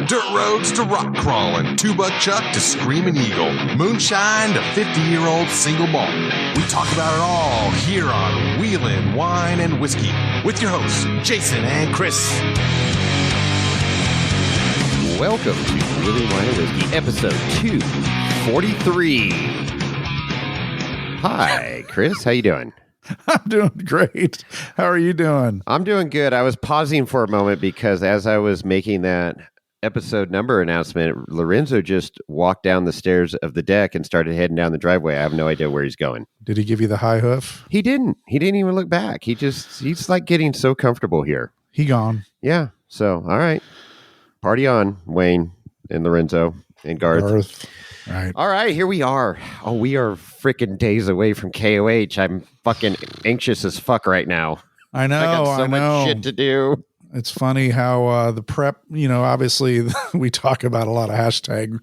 Dirt roads to rock crawling, two-buck chuck to screaming eagle, moonshine to 50-year-old single malt. We talk about it all here on Wheelin' Wine and Whiskey with your hosts, Jason and Chris. Welcome to Wheelin' Wine and Whiskey, episode 243. Hi, Chris. How you doing? I'm doing great. How are you doing? I'm doing good. I was pausing for a moment because as I was making that episode number announcement, Lorenzo just walked down the stairs of the deck and started heading down the driveway. I have no idea where he's going. Did he give you the high hoof? He didn't. He didn't even look back. He's like getting so comfortable here. He gone. Yeah. So, all right. Party on, Wayne and Lorenzo and Garth. Right. All right, here we are. Oh, we are freaking days away from KOH. I'm fucking anxious as fuck right now. I know. I got so much shit to do. It's funny how the prep, obviously we talk about a lot of hashtag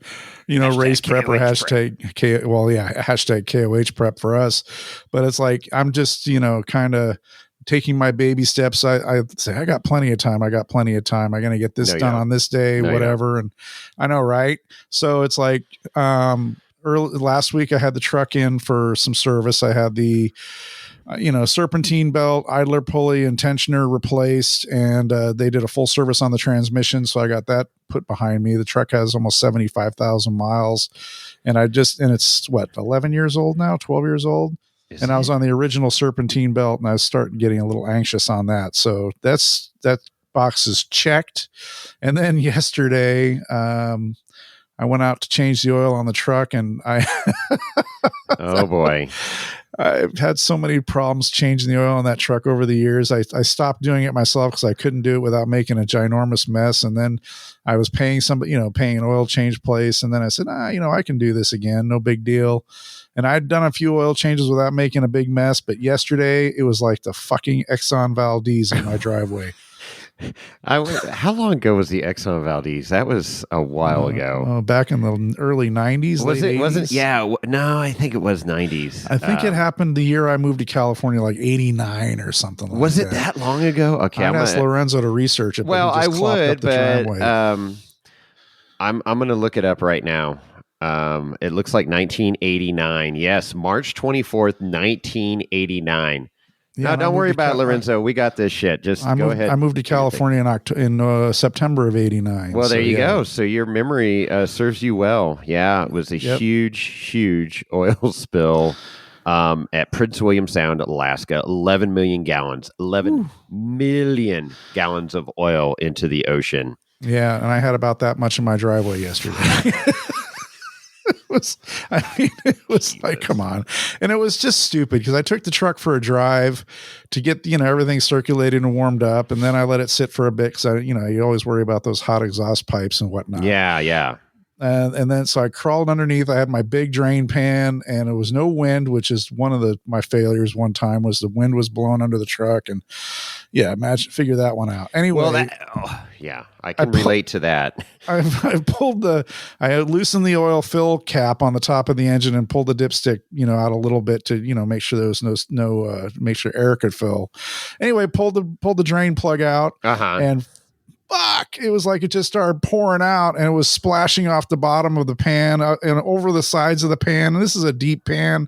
race prep or hashtag hashtag KOH prep for us. But it's like, I'm just, kind of taking my baby steps. I say, I got plenty of time. I'm going to get this done on this day, whatever. And I know, right? So it's like, last week I had the truck in for some service. I had the, serpentine belt, idler pulley, and tensioner replaced. And they did a full service on the transmission. So I got that put behind me. The truck has almost 75,000 miles. And it's 11 years old now, 12 years old. And I was on the original serpentine belt, and I was starting getting a little anxious on that. So that box is checked. And then yesterday, I went out to change the oil on the truck, and oh boy, I've had so many problems changing the oil on that truck over the years. I stopped doing it myself because I couldn't do it without making a ginormous mess. And then I was paying somebody, paying an oil change place. And then I said, I can do this again. No big deal. And I'd done a few oil changes without making a big mess. But yesterday it was like the fucking Exxon Valdez in my driveway. How long ago was the Exxon Valdez? That was a while ago. Back in the early 90s. Was it? 80s. Wasn't? Yeah. No, I think it was 90s. I think it happened the year I moved to California, like 89 or something like that. Was it that long ago? Okay. I'd ask Lorenzo to research it. Well, I would, but I'm going to look it up right now. It looks like 1989. Yes, March 24th, 1989. Yeah, no, don't worry about it, Lorenzo. We got this shit. Just go ahead. I moved to California in September of 89. Well, there you go. So your memory serves you well. Yeah, it was a huge oil spill at Prince William Sound, Alaska. 11 million gallons. 11 million gallons of oil into the ocean. Yeah, and I had about that much in my driveway yesterday. It was like, come on. And it was just stupid because I took the truck for a drive to get, everything circulated and warmed up. And then I let it sit for a bit because you always worry about those hot exhaust pipes and whatnot. Yeah. And then, so I crawled underneath. I had my big drain pan and it was no wind, which is one of my failures one time was the wind was blowing under the truck. And figure that one out. Anyway. I can relate to that. I loosened the oil fill cap on the top of the engine and pulled the dipstick, out a little bit to, make sure there was make sure air could fill. Anyway, pulled the drain plug out and fuck, it was like it just started pouring out and it was splashing off the bottom of the pan and over the sides of the pan. And this is a deep pan,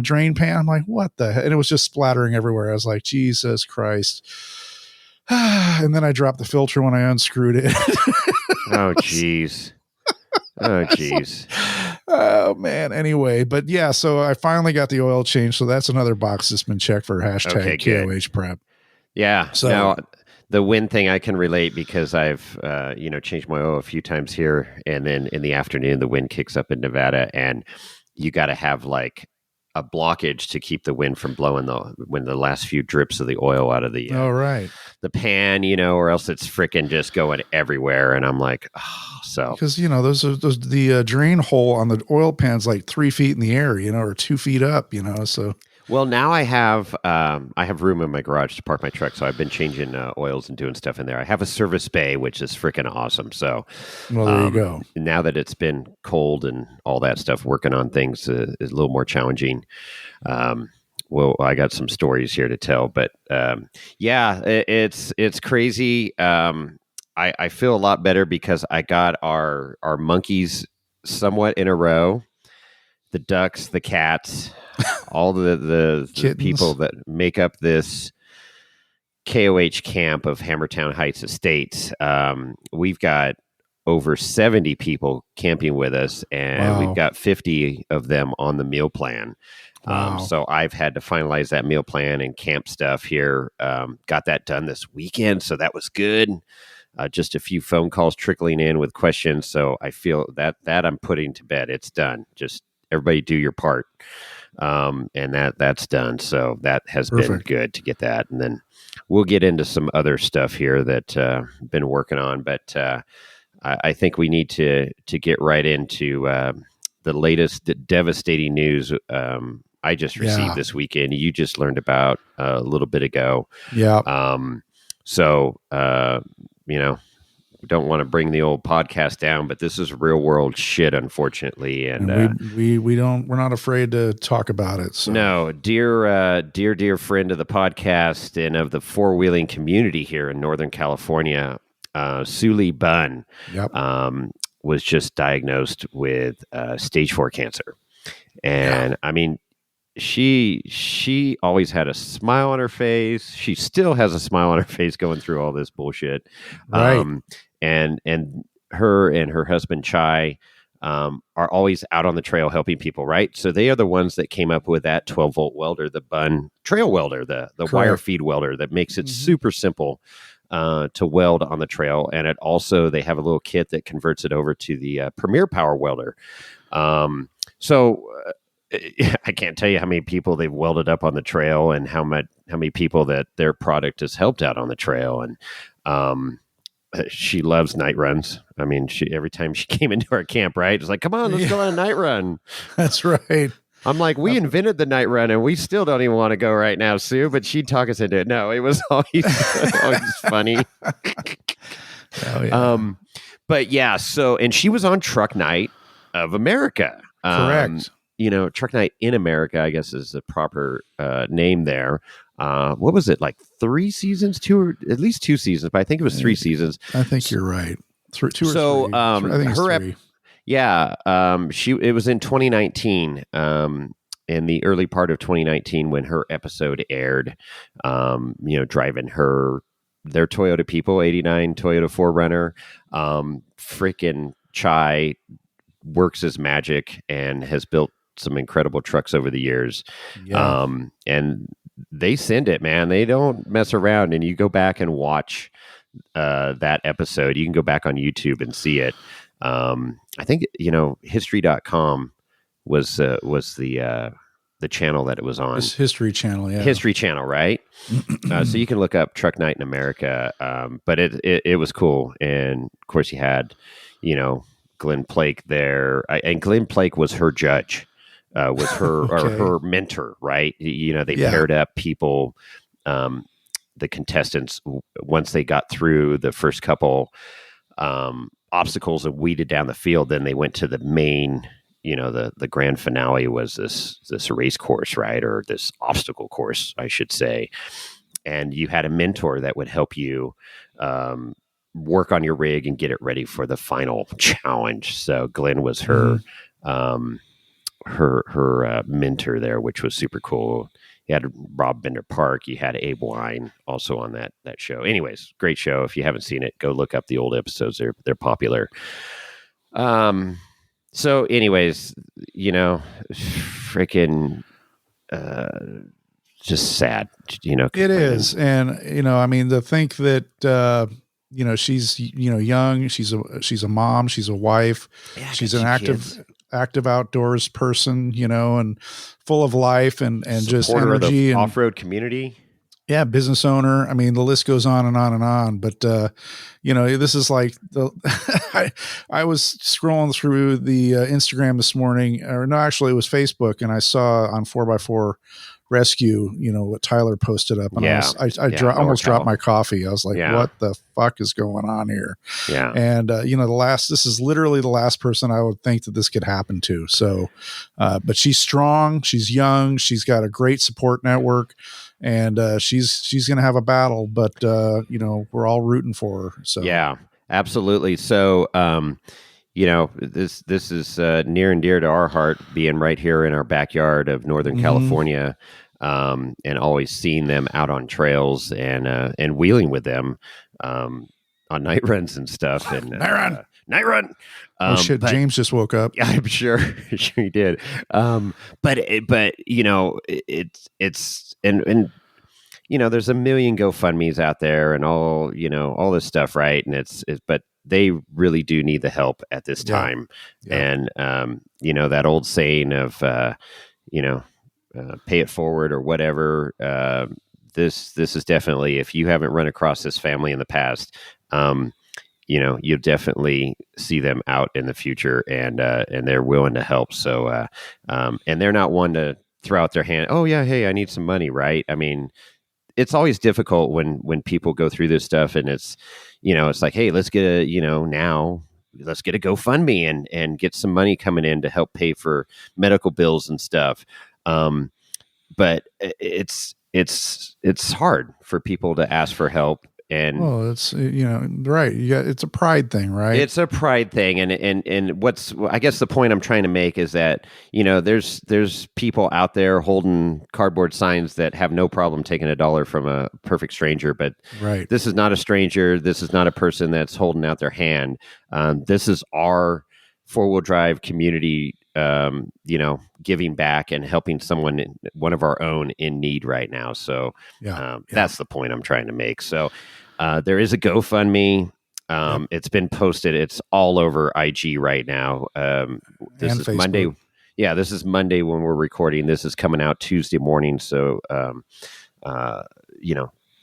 drain pan. I'm like, what the heck? And it was just splattering everywhere. I was like, Jesus Christ. And then I dropped the filter when I unscrewed it. Oh, jeez. Oh, man. Anyway, but yeah, so I finally got the oil change. So that's another box that's been checked for hashtag KOH prep. Yeah. So now, the wind thing I can relate because I've, changed my oil a few times here. And then in the afternoon, the wind kicks up in Nevada and you got to have like a blockage to keep the wind from blowing when the last few drips of the oil out of the the pan, or else it's freaking just going everywhere. And I'm like, because those the drain hole on the oil pan's like 3 feet in the air, or 2 feet up, so. Well, now I have room in my garage to park my truck, so I've been changing oils and doing stuff in there. I have a service bay, which is freaking awesome. So, there you go. Now that it's been cold and all that stuff, working on things is a little more challenging. Well, I got some stories here to tell, but it's crazy. I feel a lot better because I got our monkeys somewhat in a row, the ducks, the cats, all the people that make up this KOH camp of Hammertown Heights Estates. We've got over 70 people camping with us, and we've got 50 of them on the meal plan. So I've had to finalize that meal plan and camp stuff here. Got that done this weekend, so that was good. Just a few phone calls trickling in with questions, so I feel that I'm putting to bed. It's done. Just everybody do your part, and that's done. So that has been good to get that, and then we'll get into some other stuff here that been working on, but. I think we need to get right into the latest devastating news I just received this weekend. You just learned about a little bit ago. Yeah. So, we don't want to bring the old podcast down, but this is real world shit, unfortunately. And we're not afraid to talk about it. So. No, dear friend of the podcast and of the four-wheeling community here in Northern California, Lee-Bun was just diagnosed with stage 4 cancer. And I mean, she always had a smile on her face. She still has a smile on her face going through all this bullshit. Right. And her and her husband Chai are always out on the trail helping people, right? So they are the ones that came up with that 12-volt welder, the Bun trail welder, the wire feed welder that makes it super simple to weld on the trail. And it also, they have a little kit that converts it over to the Premier Power welder. I can't tell you how many people they've welded up on the trail and how many people that their product has helped out on the trail. And she loves night runs. I mean, every time she came into our camp, right, it's like, come on, let's go on a night run. That's right. I'm like, we invented the night run, and we still don't even want to go right now, Sue. But she'd talk us into it. No, it was always funny. Oh, yeah. But yeah, so, and she was on Truck Night of America. Correct. Truck Night in America, I guess, is the proper name there. What was it, like 3 seasons? At least 2 seasons, but I think it was 3 seasons. I think you're right. 2 or 3. I think it's 3. Yeah, it was in 2019, in the early part of 2019 when her episode aired. Driving their Toyota People 89 Toyota 4Runner. Freaking Chai works his magic and has built some incredible trucks over the years. Yeah. And they send it, man. They don't mess around. And you go back and watch that episode. You can go back on YouTube and see it. I think, history.com was the channel that it was on. It's History Channel, yeah. History Channel, right? So you can look up Truck Night in America. But it was cool. And of course you had, Glenn Plake there. And Glenn Plake was her judge, was her or her mentor, right? They paired up people, the contestants, once they got through the first couple obstacles and weeded down the field, then they went to the main, the grand finale was this race course, right? Or this obstacle course, I should say. And you had a mentor that would help you work on your rig and get it ready for the final challenge. So Glenn was her mentor there, which was super cool. You had Rob Bender Park. You had Abe Wine also on that show. Anyways, great show. If you haven't seen it, go look up the old episodes. They're popular. So anyways, freaking just sad, It is. And, to think that, she's, young, she's a mom, she's a wife, she's an active outdoors person, and full of life and just energy and off-road community. Yeah. Business owner. I mean, the list goes on and on and on, but, this is like I was scrolling through the Instagram this morning, or no, actually it was Facebook. And I saw on 4x4 Rescue, what Tyler posted up, and I almost dropped my coffee. I was like, what the fuck is going on here? Yeah. And, this is literally the last person I would think that this could happen to. So, but she's strong, she's young, she's got a great support network, and she's going to have a battle, but, we're all rooting for her. So, yeah. absolutely. So, this is near and dear to our heart, being right here in our backyard of Northern California, and always seeing them out on trails and wheeling with them on night runs and stuff. And night run. Oh shit! But, James just woke up. Yeah, I'm sure he did. But it's and there's a million GoFundMe's out there and all this stuff, right? And but they really do need the help at this time. Yeah. And that old saying of pay it forward or whatever. This is definitely, if you haven't run across this family in the past, you'll definitely see them out in the future, and they're willing to help. So, and they're not one to throw out their hand. Oh yeah, hey, I need some money, right? I mean, it's always difficult when people go through this stuff, and it's like, hey, let's get a GoFundMe and get some money coming in to help pay for medical bills and stuff. But it's hard for people to ask for help. And it's right. It's a pride thing, right? It's a pride thing, and what's, I guess the point I'm trying to make is that there's people out there holding cardboard signs that have no problem taking $1 from a perfect stranger, but right. This is not a stranger. This is not a person that's holding out their hand. This is our 4-wheel drive community, giving back and helping one of our own in need right now. So that's the point I'm trying to make. So there is a GoFundMe. It's been posted. It's all over IG right now. This is Facebook. Monday. Yeah, this is Monday when we're recording. This is coming out Tuesday morning. So,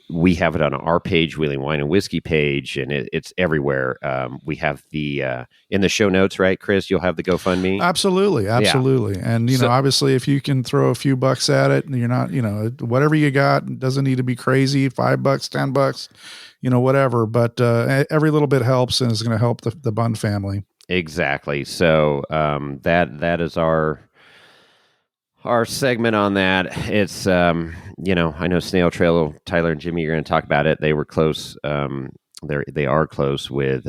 we have it on our page, Wheeling Wine and Whiskey page, and it's everywhere. We have the in the show notes, right, Chris? You'll have the GoFundMe. Absolutely. Yeah. And obviously, if you can throw a few bucks at it, and you're not, whatever you got, it doesn't need to be crazy. $5, $10, whatever. But every little bit helps, and is going to help the Bun family. Exactly. So that is our segment on that. It's I know Snail Trail, Tyler and Jimmy are going to talk about it. They were close. They are close with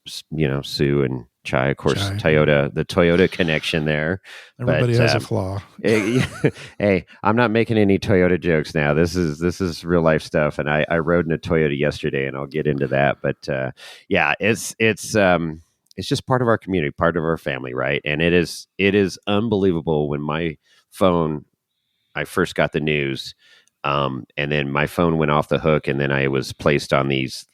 Sue and Chai, of course. The Toyota connection there. Everybody has a flaw. Hey, I'm not making any Toyota jokes now. This is real life stuff, and I rode in a Toyota yesterday, and I'll get into that. But it's just part of our community, part of our family, right? And it is unbelievable when my phone, I first got the news, and then my phone went off the hook, and then I was placed on these,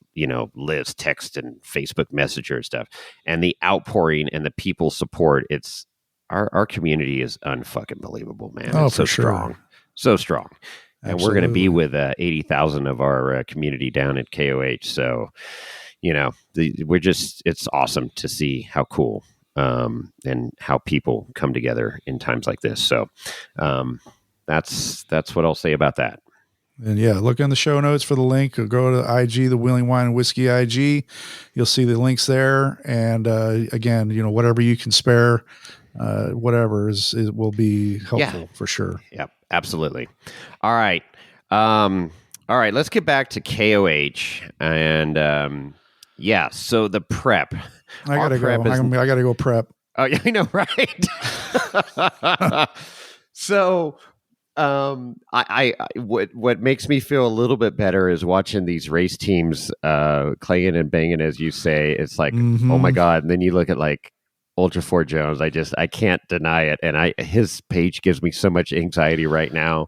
lists, text and Facebook Messenger and stuff, and the outpouring and the people support. It's our community is unfucking believable, man. Oh, it's so strong, so strong. Absolutely. And we're going to be with 80,000 of our community down at KOH. So, it's awesome to see how cool and how people come together in times like this. So that's what I'll say about that. And look in the show notes for the link, or go to IG, the Wheeling Wine and Whiskey IG. You'll see the links there. And again, whatever you can spare, whatever will be helpful for sure. Yep, absolutely. All right. Let's get back to KOH and so the prep. I gotta go prep. Oh yeah, I know, right? So, what makes me feel a little bit better is watching these race teams clanging and banging, as you say. It's like, oh my God! And then you look at like Ultra Ford Jones. I can't deny it, and his page gives me so much anxiety right now.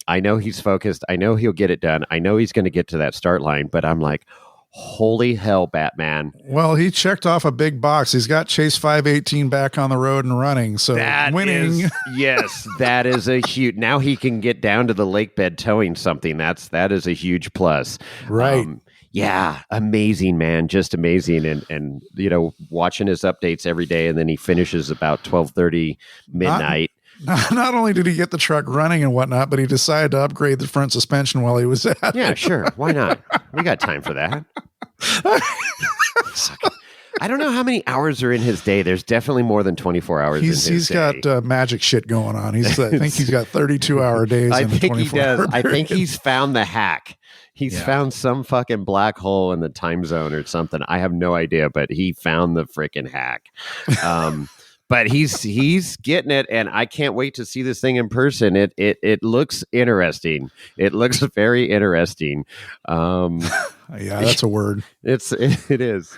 I know he's focused. I know he'll get it done. I know he's going to get to that start line, but I'm like, holy hell, Batman. Well, he checked off a big box. He's got Chase 518 back on the road and running. So winning. Yes, that is a huge, now he can get down to the lake bed towing something. That is a huge plus. Right. Amazing, man. Just amazing. And watching his updates every day. And then he finishes about 12:30 midnight. Not only did he get the truck running and whatnot, but he decided to upgrade the front suspension while he was at it. Yeah, sure. Why not? We got time for that. I don't know how many hours are in his day. There's definitely more than 24 hours in his day. He's got magic shit going on. I think he's got 32-hour days. I in think he does. I think he's found the hack. He's found some fucking black hole in the time zone or something. I have no idea, but he found the freaking hack. But he's getting it, and I can't wait to see this thing in person. It looks interesting. It looks very interesting. Yeah, that's a word. It is.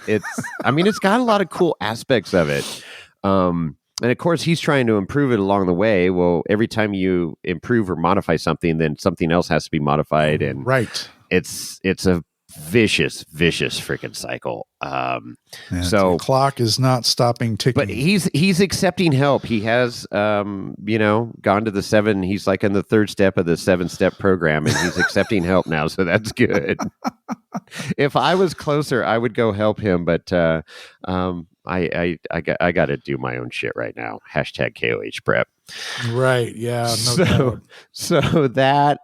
I mean, it's got a lot of cool aspects of it. And of course, he's trying to improve it along the way. Well, every time you improve or modify something, then something else has to be modified, and right. It's a vicious freaking cycle. So the clock is not stopping ticking. But he's accepting help. He has gone to the 7. He's like in the 3rd step of the 7-step program, and he's accepting help now. So that's good. If I was closer, I would go help him. But I got to do my own shit right now. Hashtag KOH prep. Right. Yeah. No doubt. So that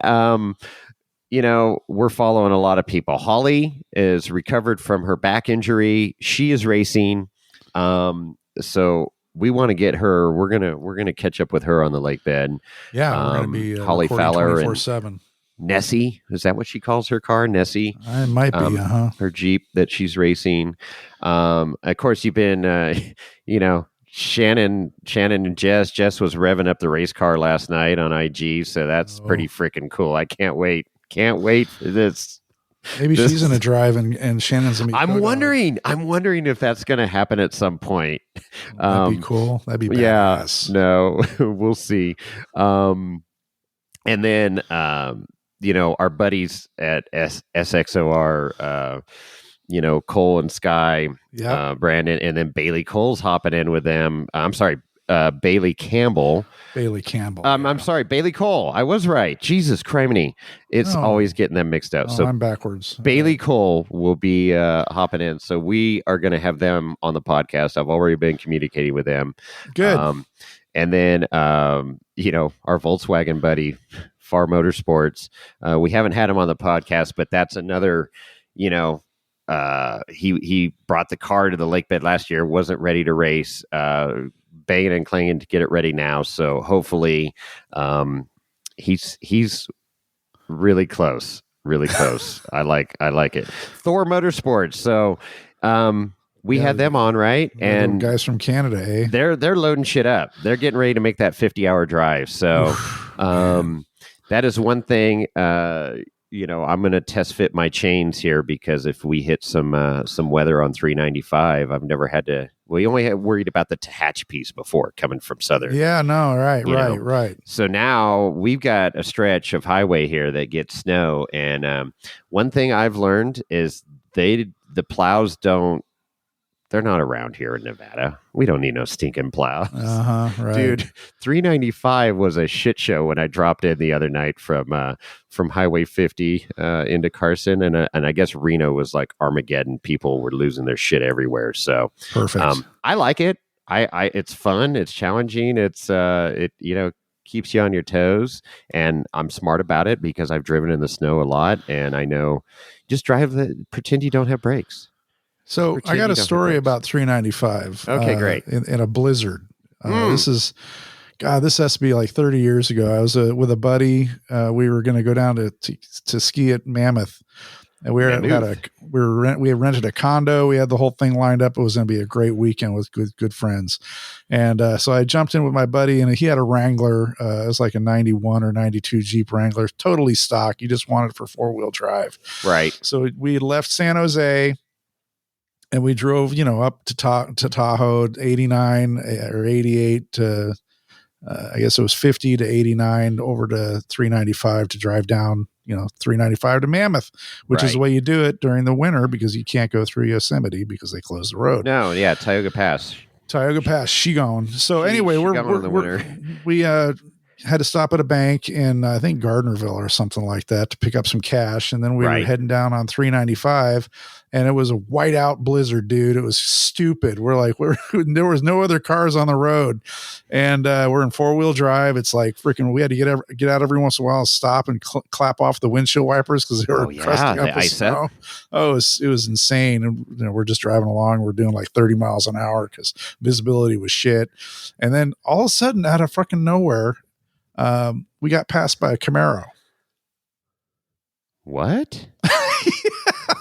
we're following a lot of people. Holly is recovered from her back injury. She is racing. So we want to get her. We're gonna catch up with her on the lake bed. Yeah, we're gonna be Holly Fowler 24/7. and Nessie. Is that what she calls her car? Nessie. It might be. Her Jeep that she's racing. Of course, you've been. Shannon and Jess. Jess was revving up the race car last night on IG. So that's pretty freaking cool. I can't wait. Can't wait for this. Maybe she's in a drive and Shannon's gonna be. I'm wondering if that's going to happen at some point. That'd be cool. That'd be badass. Yeah. No, we'll see. And then our buddies at SXOR, Cole and Sky, Brandon, and then Bailey Cole's hopping in with them. I'm sorry. Bailey Campbell. I'm sorry, Bailey Cole. I was right. Jesus criminy. It's always getting them mixed up. So I'm backwards. Bailey Cole will be hopping in. So we are going to have them on the podcast. I've already been communicating with them. Good. And then, our Volkswagen buddy, Far Motorsports. We haven't had him on the podcast, but that's another, he brought the car to the lake bed last year, wasn't ready to race, banging and clanging to get it ready now. So hopefully he's really close. I like it. Thor Motorsports. So we had them on, right? And guys from Canada, eh? They're loading shit up. They're getting ready to make that 50-hour drive. So that is one thing. I'm going to test fit my chains here, because if we hit some weather on 395, I've never had to. We only had worried about the hatch piece before coming from Southern. Yeah, no, right. So now we've got a stretch of highway here that gets snow, and one thing I've learned is the plows don't. They're not around here in Nevada. We don't need no stinking plows. Right. Dude, 395 was a shit show when I dropped in the other night from Highway 50 into Carson. And I guess Reno was like Armageddon. People were losing their shit everywhere. So perfect. I like it. It's fun. It's challenging. It keeps you on your toes. And I'm smart about it because I've driven in the snow a lot. And I know, just pretend you don't have brakes. So I got a story about 395. Okay, great. In a blizzard. This has to be like 30 years ago. I was with a buddy. We were going to go down to ski at Mammoth, and we had rented a condo. We had the whole thing lined up. It was going to be a great weekend with good friends. And so I jumped in with my buddy, and he had a Wrangler. It was like a 91 or 92 Jeep Wrangler, totally stock. You just wanted it for 4-wheel drive. Right. So we left San Jose. And we drove, up to Tahoe, 89 or 88 to, I guess it was 50 to 89 over to 395 to drive down, 395 to Mammoth, which is the way you do it during the winter, because you can't go through Yosemite because they close the road. No, yeah, Tioga Pass, Shigon. So anyway, we had to stop at a bank in I think Gardnerville or something like that to pick up some cash, and then we were heading down on 395, and it was a whiteout blizzard, dude. It was stupid. We're like, there was no other cars on the road, and we're in 4-wheel drive. It's like freaking. We had to get out every once in a while, stop and clap off the windshield wipers because they were crusting up with snow. Oh, it was insane. And we're just driving along. We're doing like 30 miles an hour because visibility was shit. And then all of a sudden, out of fucking nowhere, we got passed by a Camaro. What?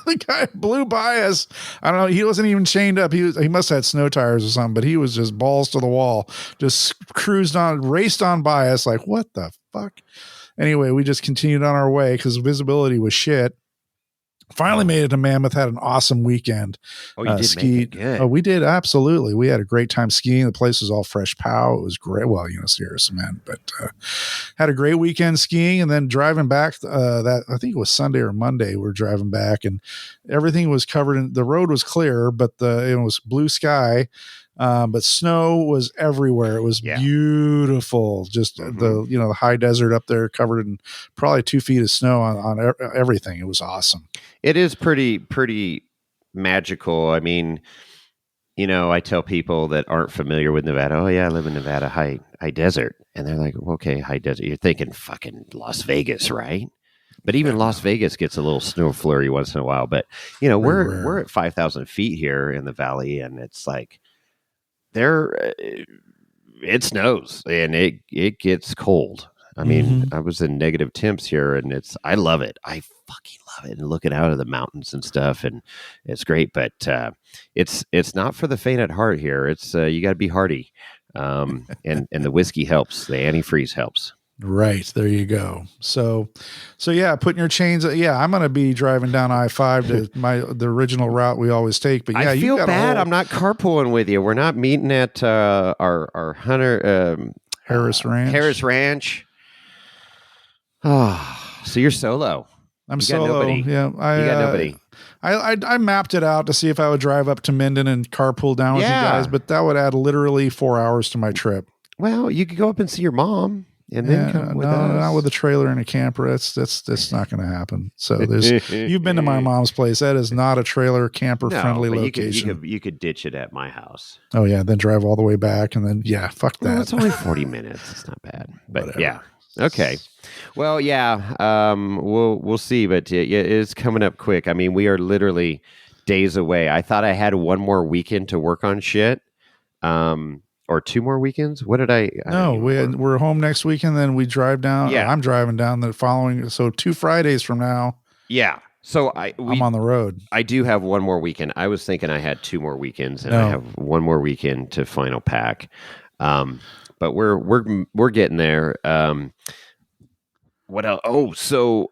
The guy blew by us. I don't know. He wasn't even chained up. He must have had snow tires or something, but he was just balls to the wall, just cruised on, raced on by us. Like, what the fuck? Anyway, we just continued on our way because visibility was shit. Finally made it to Mammoth, had an awesome weekend. Oh, you did skied. make it good. Oh, we did. Absolutely. We had a great time skiing. The place was all fresh pow. It was great. Well, Sierra Cement, but had a great weekend skiing, and then driving back that, I think it was Sunday or Monday, we're driving back, and everything was covered in, the road was clear, but it was blue sky. But snow was everywhere. It was beautiful. Just the high desert up there covered in probably 2 feet of snow on everything. It was awesome. It is pretty magical. I mean, I tell people that aren't familiar with Nevada, oh yeah, I live in Nevada, high desert. And they're like, well, okay, high desert. You're thinking fucking Las Vegas, right? But even Las Vegas gets a little snow flurry once in a while. But, we're at 5,000 feet here in the valley, and it's like, it snows and it gets cold. I mean, I was in negative temps here, and I love it. I fucking love it. And looking out of the mountains and stuff, and it's great. But it's not for the faint at heart here. It's you got to be hardy, and the whiskey helps. The antifreeze helps. Right. There you go. So yeah, putting your chains. Yeah, I'm going to be driving down I-5 to the original route we always take. But yeah, I feel bad. I'm not carpooling with you. We're not meeting at our Hunter Harris Ranch. Oh, so you're solo. I'm solo. Nobody. Yeah, you got nobody. I mapped it out to see if I would drive up to Minden and carpool down with you guys, but that would add literally 4 hours to my trip. Well, you could go up and see your mom. And then come with us. Not with a trailer and a camper. That's not going to happen. So you've been to my mom's place. That is not a trailer camper friendly location. You could ditch it at my house. Oh yeah, then drive all the way back, and then fuck that. Well, it's only 40 minutes. It's not bad. But whatever. Yeah, okay. Well, yeah, we'll see. But it's coming up quick. I mean, we are literally days away. I thought I had one more weekend to work on shit. Or 2 more weekends? What did I? No, we're home next weekend. Then we drive down. Yeah, I'm driving down the following. So 2 Fridays from now. Yeah. So I'm on the road. I do have one more weekend. I was thinking I had 2 more weekends, and I have one more weekend to final pack. But we're getting there. What else? Oh, so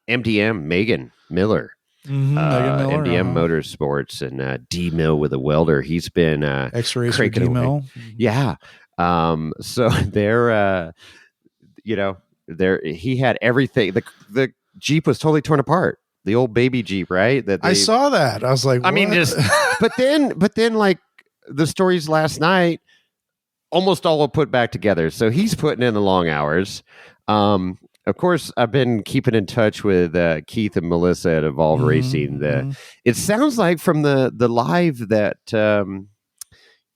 MDM Megan Miller. MDM Motorsports and D Mill with a welder. He's been X-Racer D Mill. Yeah. So they're he had everything. The Jeep was totally torn apart. The old baby Jeep, right? I saw that. I was like, what? I mean, but then like the stories last night, almost all were put back together. So he's putting in the long hours. Of course, I've been keeping in touch with Keith and Melissa at Evolve Racing. It sounds like from the live that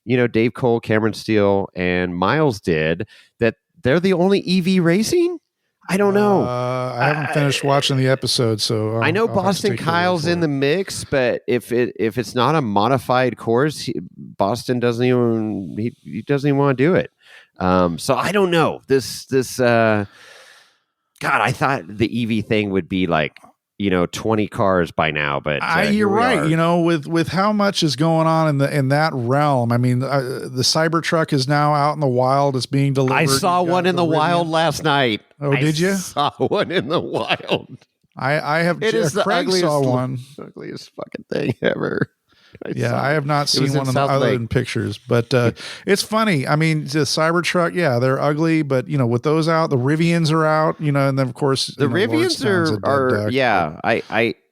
Dave Cole, Cameron Steele, and Miles did, that they're the only EV racing. I don't know. I haven't finished watching the episode, so I know Boston Kyle's in the mix, but if it's not a modified course, Boston doesn't even want to do it. So I don't know this. God, I thought the EV thing would be like, 20 cars by now, but you're right. With how much is going on in that realm. I mean, the Cybertruck is now out in the wild. It's being delivered. I saw one in the wild last night. Oh, did you? Saw one in the wild. I have. It is Craig saw one. Ugliest fucking thing ever. I have not seen one other than pictures, but it's funny. I mean, the Cybertruck, they're ugly, but with those out, the Rivians are out, and then of course the Rivians are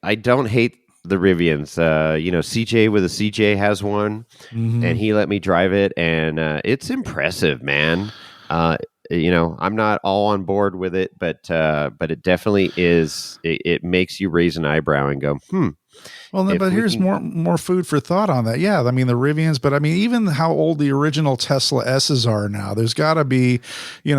I don't hate the Rivians. CJ with a CJ has one, and he let me drive it, and it's impressive, man. I'm not all on board with it, but it definitely is. It makes you raise an eyebrow and go, Well, but here's more food for thought on that. Yeah, I mean the Rivians, but I mean even how old the original Tesla S's are now. There's got to be,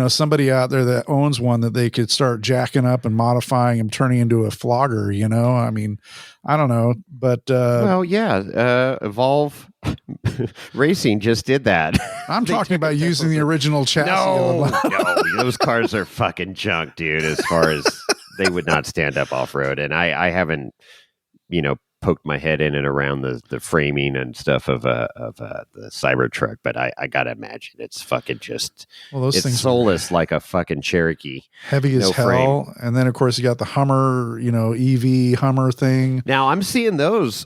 somebody out there that owns one that they could start jacking up and modifying and turning into a flogger. I mean, I don't know, but Evolve Racing just did that. I'm talking about using the original chassis. No, those cars are fucking junk, dude. As far as they would not stand up off road, and I haven't, poked my head in and around the framing and stuff of the Cybertruck, but I gotta imagine it's fucking just those things soulless like a fucking Cherokee, heavy as hell. And then of course you got the Hummer, EV Hummer thing. Now I'm seeing those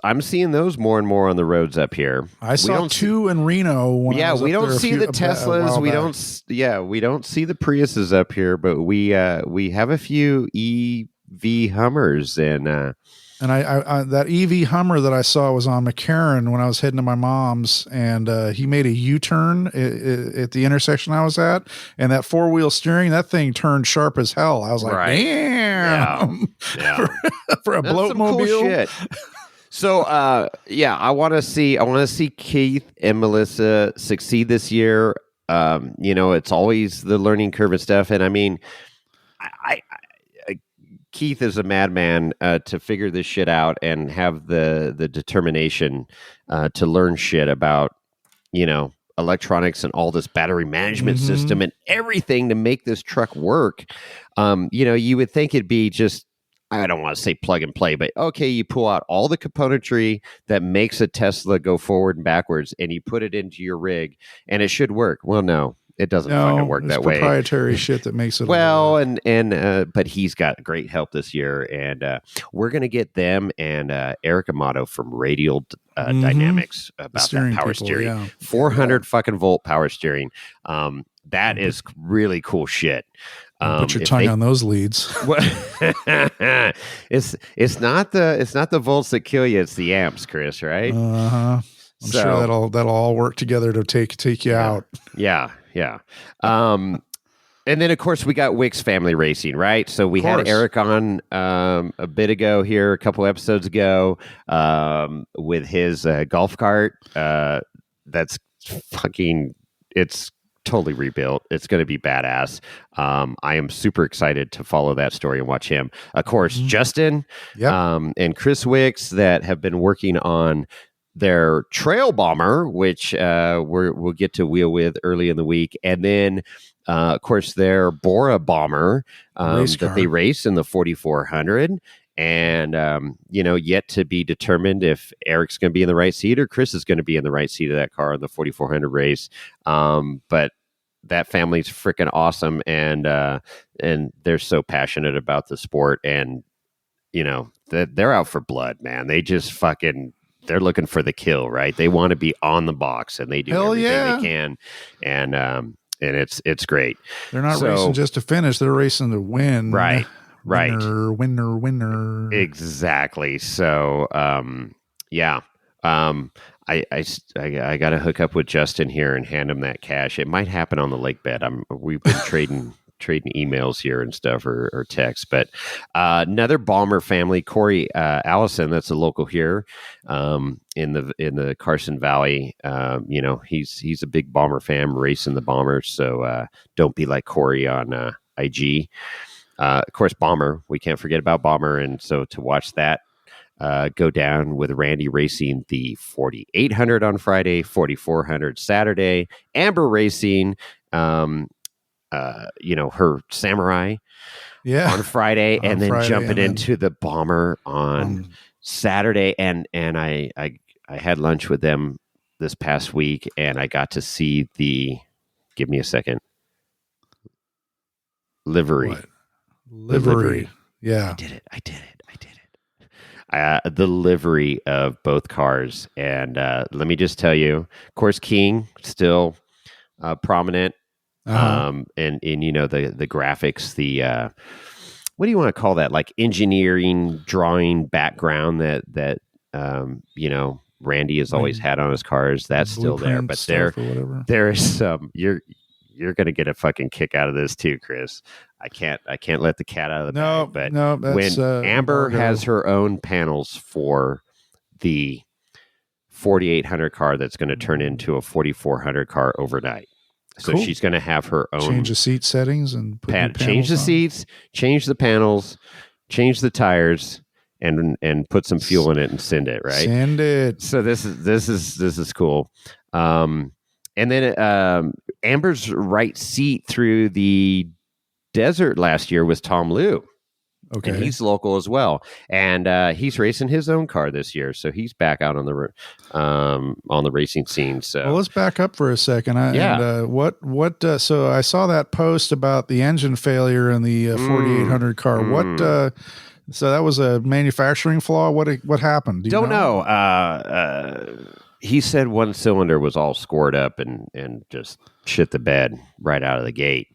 more and more on the roads up here. I saw two in Reno. We don't see the Teslas. We don't see the Priuses up here, but we have a few EV Hummers and I that EV Hummer that I saw was on McCarran when I was heading to my mom's, and he made a U-turn at the intersection I was at, and that four-wheel steering, that thing turned sharp as hell. I was like, damn, for a bloat mobile. Cool shit. So, I want to see Keith and Melissa succeed this year. It's always the learning curve and stuff, and I mean, Keith is a madman to figure this shit out and have the determination to learn shit about, electronics and all this battery management system and everything to make this truck work. You would think it'd be just, I don't want to say plug and play, but okay, you pull out all the componentry that makes a Tesla go forward and backwards and you put it into your rig and it should work. Well, no. It doesn't fucking work that way. Proprietary shit that makes it. Well, but he's got great help this year, and we're gonna get them and Eric Amato from Radial Dynamics about that power steering. 400 fucking volt power steering. That is really cool shit. Put your tongue on those leads. It's not the volts that kill you; it's the amps, Chris. Right? I'm sure that'll all work together to take you out. Yeah. And then, of course, we got Wick's Family Racing, right? So we had Eric on a bit ago here, a couple episodes ago, with his golf cart. That's fucking, it's totally rebuilt. It's going to be badass. I am super excited to follow that story and watch him. Of course, Justin and Chris Wicks that have been working on their Trail Bomber, which we'll get to wheel with early in the week. And then, of course, their Bora Bomber that they race in the 4400. And, yet to be determined if Eric's going to be in the right seat or Chris is going to be in the right seat of that car in the 4400 race. But that family's freaking awesome. And they're so passionate about the sport. And, they're out for blood, man. They just fucking... They're looking for the kill, right? They want to be on the box, and they do everything they can, and it's great. They're not racing just to finish; they're racing to win. Right. Winner. Exactly. So, I got to hook up with Justin here and hand him that cash. It might happen on the lake bed. We've been trading emails here and stuff or texts, but another Bomber family, Corey Allison, that's a local here in the Carson Valley. He's a big Bomber fan, racing the Bombers. So don't be like Corey on IG. Of course, Bomber, we can't forget about Bomber, and so to watch that go down with Randy racing the 4800 on Friday, 4400 Saturday, Amber racing her Samurai on Friday, and then jumping into the Bomber on Saturday. And I had lunch with them this past week, and I got to see give me a second, livery. What? Livery. Yeah. I did it. The livery of both cars. And let me just tell you, of course, King still prominent. And the graphics, what do you want to call that? Like engineering drawing background that Randy has always had on his cars. That's still there, but there is some, you're you're going to get a fucking kick out of this too, Chris. I can't let the cat out of the bag. But no, that's, when Amber has her own panels for the 4,800 car that's going to turn into a 4,400 car overnight. So Cool. she's going to have her own change the seat settings and put new change the panels on. seats, change the panels, change the tires, and put some fuel in it and send it, right? Send it. So this is cool. And then Amber's right seat through the desert last year was Tom Liu. Okay. And he's local as well, and he's racing his own car this year, so he's back out on the racing scene. So well, let's back up for a second. So I saw that post about the engine failure in the 4,800 car. What? So that was a manufacturing flaw. What happened? Do you Don't know. He said one cylinder was all scored up and just shit the bed right out of the gate.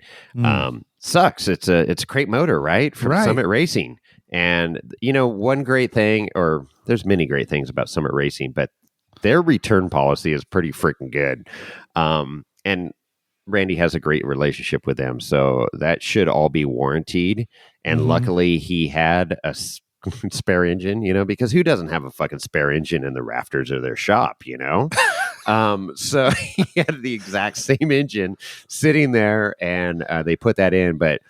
Sucks. It's a crate motor, right? From Summit Racing. And one great thing, or there's many great things about Summit Racing, but their return policy is pretty freaking good. And Randy has a great relationship with them, so that should all be warranted. And luckily he had a spare engine, because who doesn't have a fucking spare engine in the rafters of their shop, So he had the exact same engine sitting there, and they put that in, but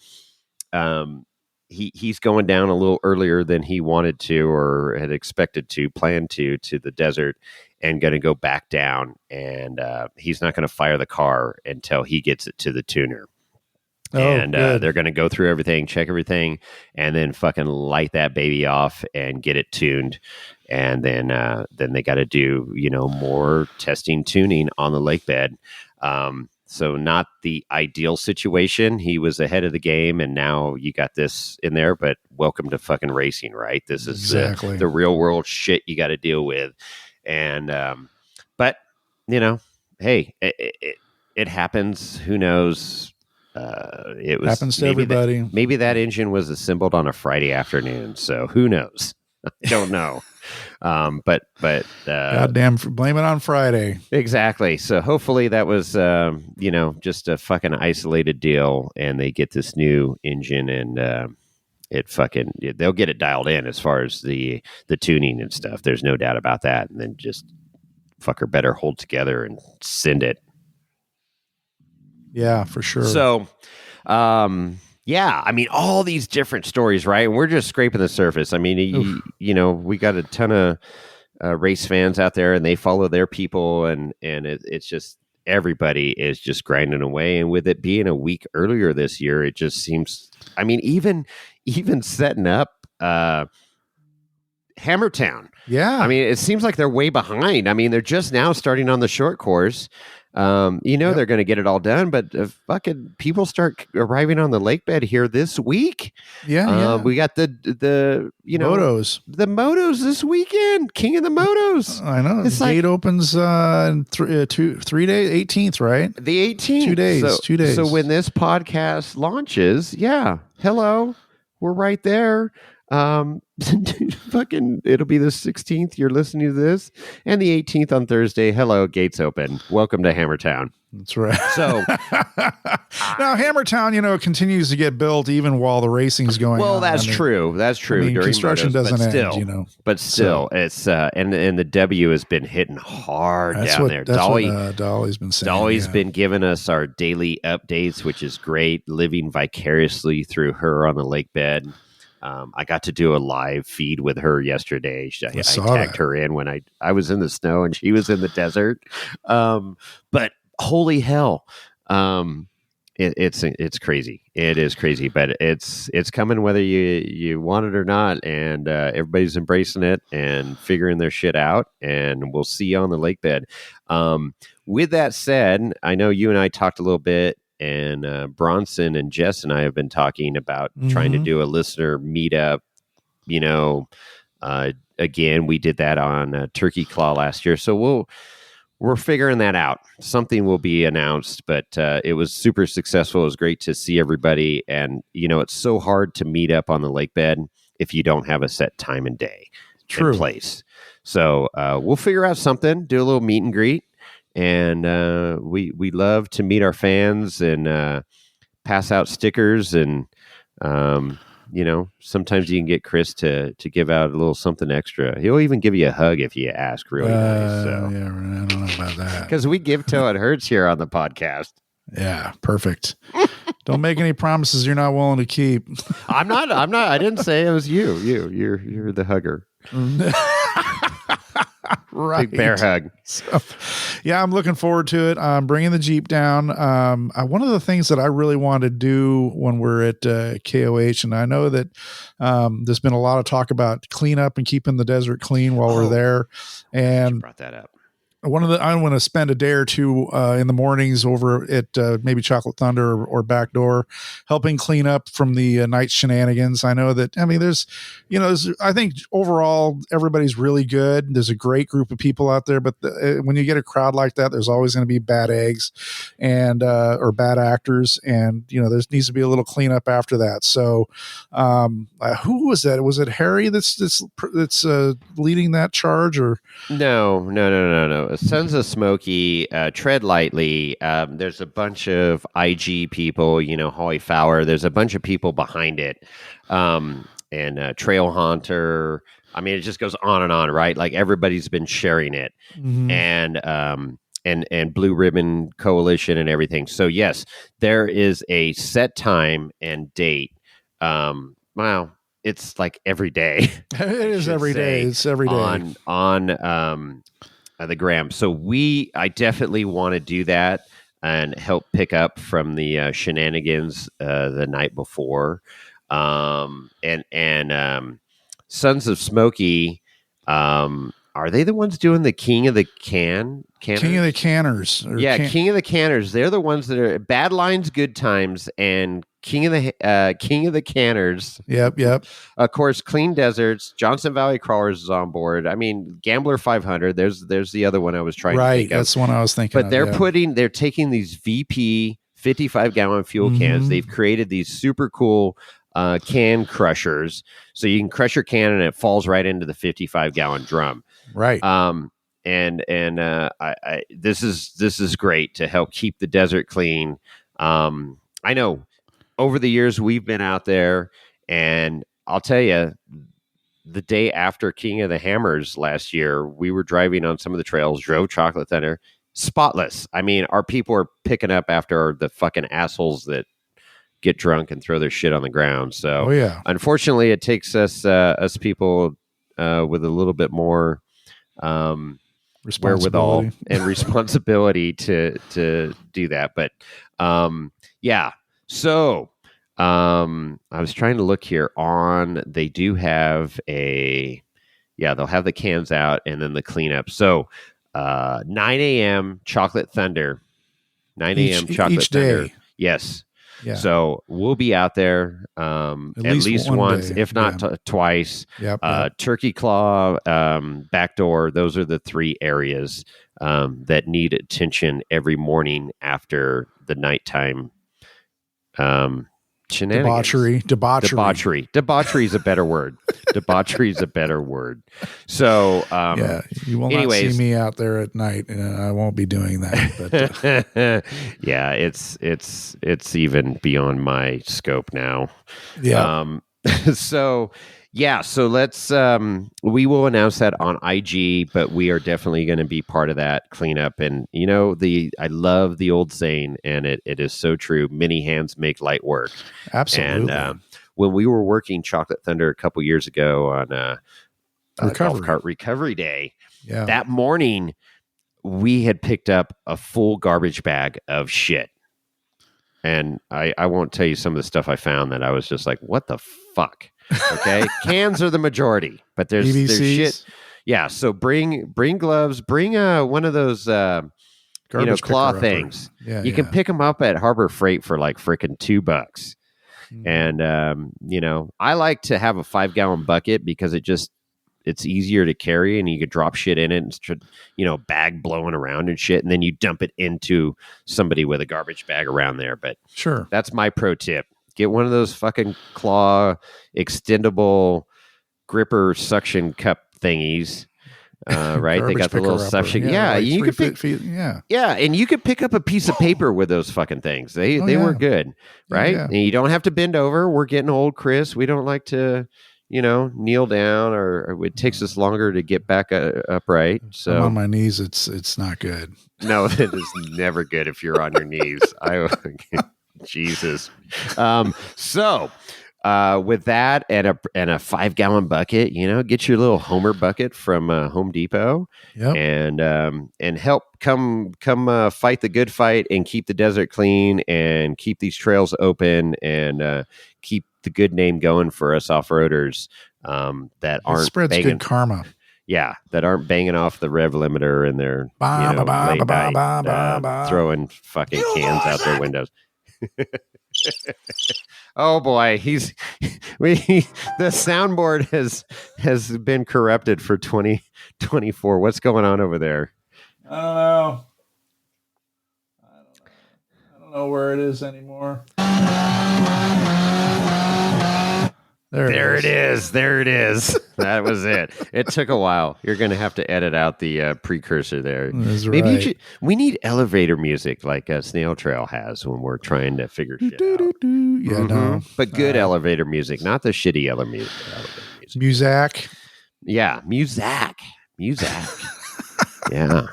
he's going down a little earlier than he wanted to or had expected to, planned to the desert, and going to go back down, and he's not going to fire the car until he gets it to the tuner. And they're going to go through everything, check everything, and then fucking light that baby off and get it tuned. And then they got to do, more testing, tuning on the lake bed. So not the ideal situation. He was ahead of the game, and now you got this in there. But welcome to fucking racing, right? This is exactly the real world shit you got to deal with. And but hey, it happens. Who knows? It was happens to everybody. Maybe that engine was assembled on a Friday afternoon, so who knows? I don't know. But goddamn, blame it on Friday. Exactly. So hopefully that was just a fucking isolated deal, and they get this new engine, and they'll get it dialed in as far as the tuning and stuff. There's no doubt about that. And then just fucker better hold together and send it. Yeah, for sure. So, all these different stories, right? And we're just scraping the surface. I mean, we got a ton of race fans out there, and they follow their people, and it's just everybody is just grinding away. And with it being a week earlier this year, it just seems. I mean, even setting up Hammertown. Yeah. I mean, it seems like they're way behind. I mean, they're just now starting on the short course. They're going to get it all done, but fucking people start arriving on the lake bed here this week. Yeah, we got the motos, the motos this weekend. King of the motos. I know. It's the gate opens in 3 days, 18th, right? The 18th. 2 days. 2 days. So when this podcast launches, hello, we're right there. Fucking it'll be the 16th you're listening to this, and the 18th on Thursday. Hello, gates open, welcome to Hammertown. That's right. So now Hammertown continues to get built even while the racing's going on. That's true. During construction doesn't end, but still it's and the W has been hitting hard down there. That's what Dolly's been saying. Dolly's been giving us our daily updates, which is great, living vicariously through her on the lake bed. I got to do a live feed with her yesterday. I tagged her in when I was in the snow and she was in the desert. But holy hell, it's crazy. It is crazy, but it's coming whether you want it or not, and everybody's embracing it and figuring their shit out. And we'll see you on the lake bed. With that said, I know you and I talked a little bit. And Bronson and Jess and I have been talking about trying to do a listener meetup. Again, we did that on Turkey Claw last year, so we're figuring that out. Something will be announced, but it was super successful. It was great to see everybody, and it's so hard to meet up on the lake bed if you don't have a set time and day and place. So we'll figure out something, do a little meet and greet. and we love to meet our fans and pass out stickers and. Sometimes you can get Chris to give out a little something extra. He'll even give you a hug if you ask really nice. So. Yeah, I don't know about that. Because we give till it hurts here on the podcast. Yeah, perfect. Don't make any promises you're not willing to keep. I'm not. I didn't say it was you. You're the hugger. Right. Big bear hug. So, yeah, I'm looking forward to it. I'm bringing the Jeep down. One of the things that I really want to do when we're at KOH, and I know that there's been a lot of talk about cleanup and keeping the desert clean while we're there. And you brought that up. I want to spend a day or two in the mornings over at maybe Chocolate Thunder or Backdoor, helping clean up from the night shenanigans. I know that, I think overall everybody's really good. There's a great group of people out there, but when you get a crowd like that, there's always going to be bad eggs and or bad actors, and there needs to be a little cleanup after that. So, who was that? Was it Harry that's leading that charge, or No. Sons of Smokey, tread lightly. There's a bunch of IG people, Holly Fowler. There's a bunch of people behind it. And Trail Haunter. I mean, it just goes on and on, right? Like everybody's been sharing it. Mm-hmm. And Blue Ribbon Coalition and everything. So yes, there is a set time and date. Wow. It's like every day. It is every day. It's every day on the gram. So I definitely want to do that and help pick up from the shenanigans the night before. And Sons of Smokey, are they the ones doing the King of the Canners? King of the Canners. King of the Canners. They're the ones that are Bad Lines, Good Times, and King of the Canners. Yep. Of course, Clean Deserts, Johnson Valley Crawlers is on board. I mean, Gambler 500. There's the other one I was trying to think of. That's the one I was thinking. But they're taking these VP 55-gallon fuel cans. They've created these super cool can crushers, so you can crush your can and it falls right into the 55-gallon drum. Right. This is great to help keep the desert clean. I know over the years we've been out there, and I'll tell you, the day after King of the Hammers last year, we were driving on some of the trails, drove Chocolate Thunder, spotless. I mean, our people are picking up after the fucking assholes that get drunk and throw their shit on the ground. So, unfortunately, it takes us people with a little bit more wherewithal and responsibility to do that. But so I was trying to look here on. They do have they'll have the cans out and then the cleanup. So 9 a.m. Chocolate Thunder, 9 a.m. Chocolate each Thunder. day. Yes. Yeah. So we'll be out there at least once, day. if not twice. Yep. Turkey Claw, Backdoor. Those are the three areas that need attention every morning after the nighttime shenanigans. Debauchery is a better word. Debauchery is a better word. So you will not see me out there at night. I won't be doing that. But yeah, it's even beyond my scope now. Yeah. So let's we will announce that on IG, but we are definitely going to be part of that cleanup. And I love the old saying, and it is so true. Many hands make light work. Absolutely. And when we were working Chocolate Thunder a couple years ago on Golf Cart Recovery Day, that morning we had picked up a full garbage bag of shit. And I won't tell you some of the stuff I found that I was just like, what the fuck? Okay. Cans are the majority, but there's shit. Yeah. So bring gloves, bring one of those, claw things. You can pick them up at Harbor Freight for like freaking $2. And, I like to have a 5-gallon bucket because it's easier to carry and you could drop shit in it and, bag blowing around and shit. And then you dump it into somebody with a garbage bag around there. But sure, that's my pro tip. Get one of those fucking claw extendable gripper suction cup thingies. right? They got the little suction. Yeah, like you could pick. Yeah, and you could pick up a piece of paper with those fucking things. They were good, right? Yeah. And you don't have to bend over. We're getting old, Chris. We don't like to, kneel down, or it takes us longer to get back upright. So I'm on my knees. It's not good. No, it is never good if you're on your knees. Jesus. So. With that and a 5-gallon bucket, get your little Homer bucket from Home Depot, and help come fight the good fight and keep the desert clean and keep these trails open and keep the good name going for us off-roaders that aren't spreads good karma. Yeah, that aren't banging off the rev limiter and they're late night throwing fucking cans out their windows. Oh boy, the soundboard has been corrupted for 2024. What's going on over there? I don't know. I don't know where it is anymore. There it is. That was it. It took a while. You're going to have to edit out the precursor there. That's Maybe right. we need elevator music like Snail Trail has when we're trying to figure shit out. Yeah, no. But good elevator music, not the shitty elevator music. Muzak. Yeah, Muzak. Yeah.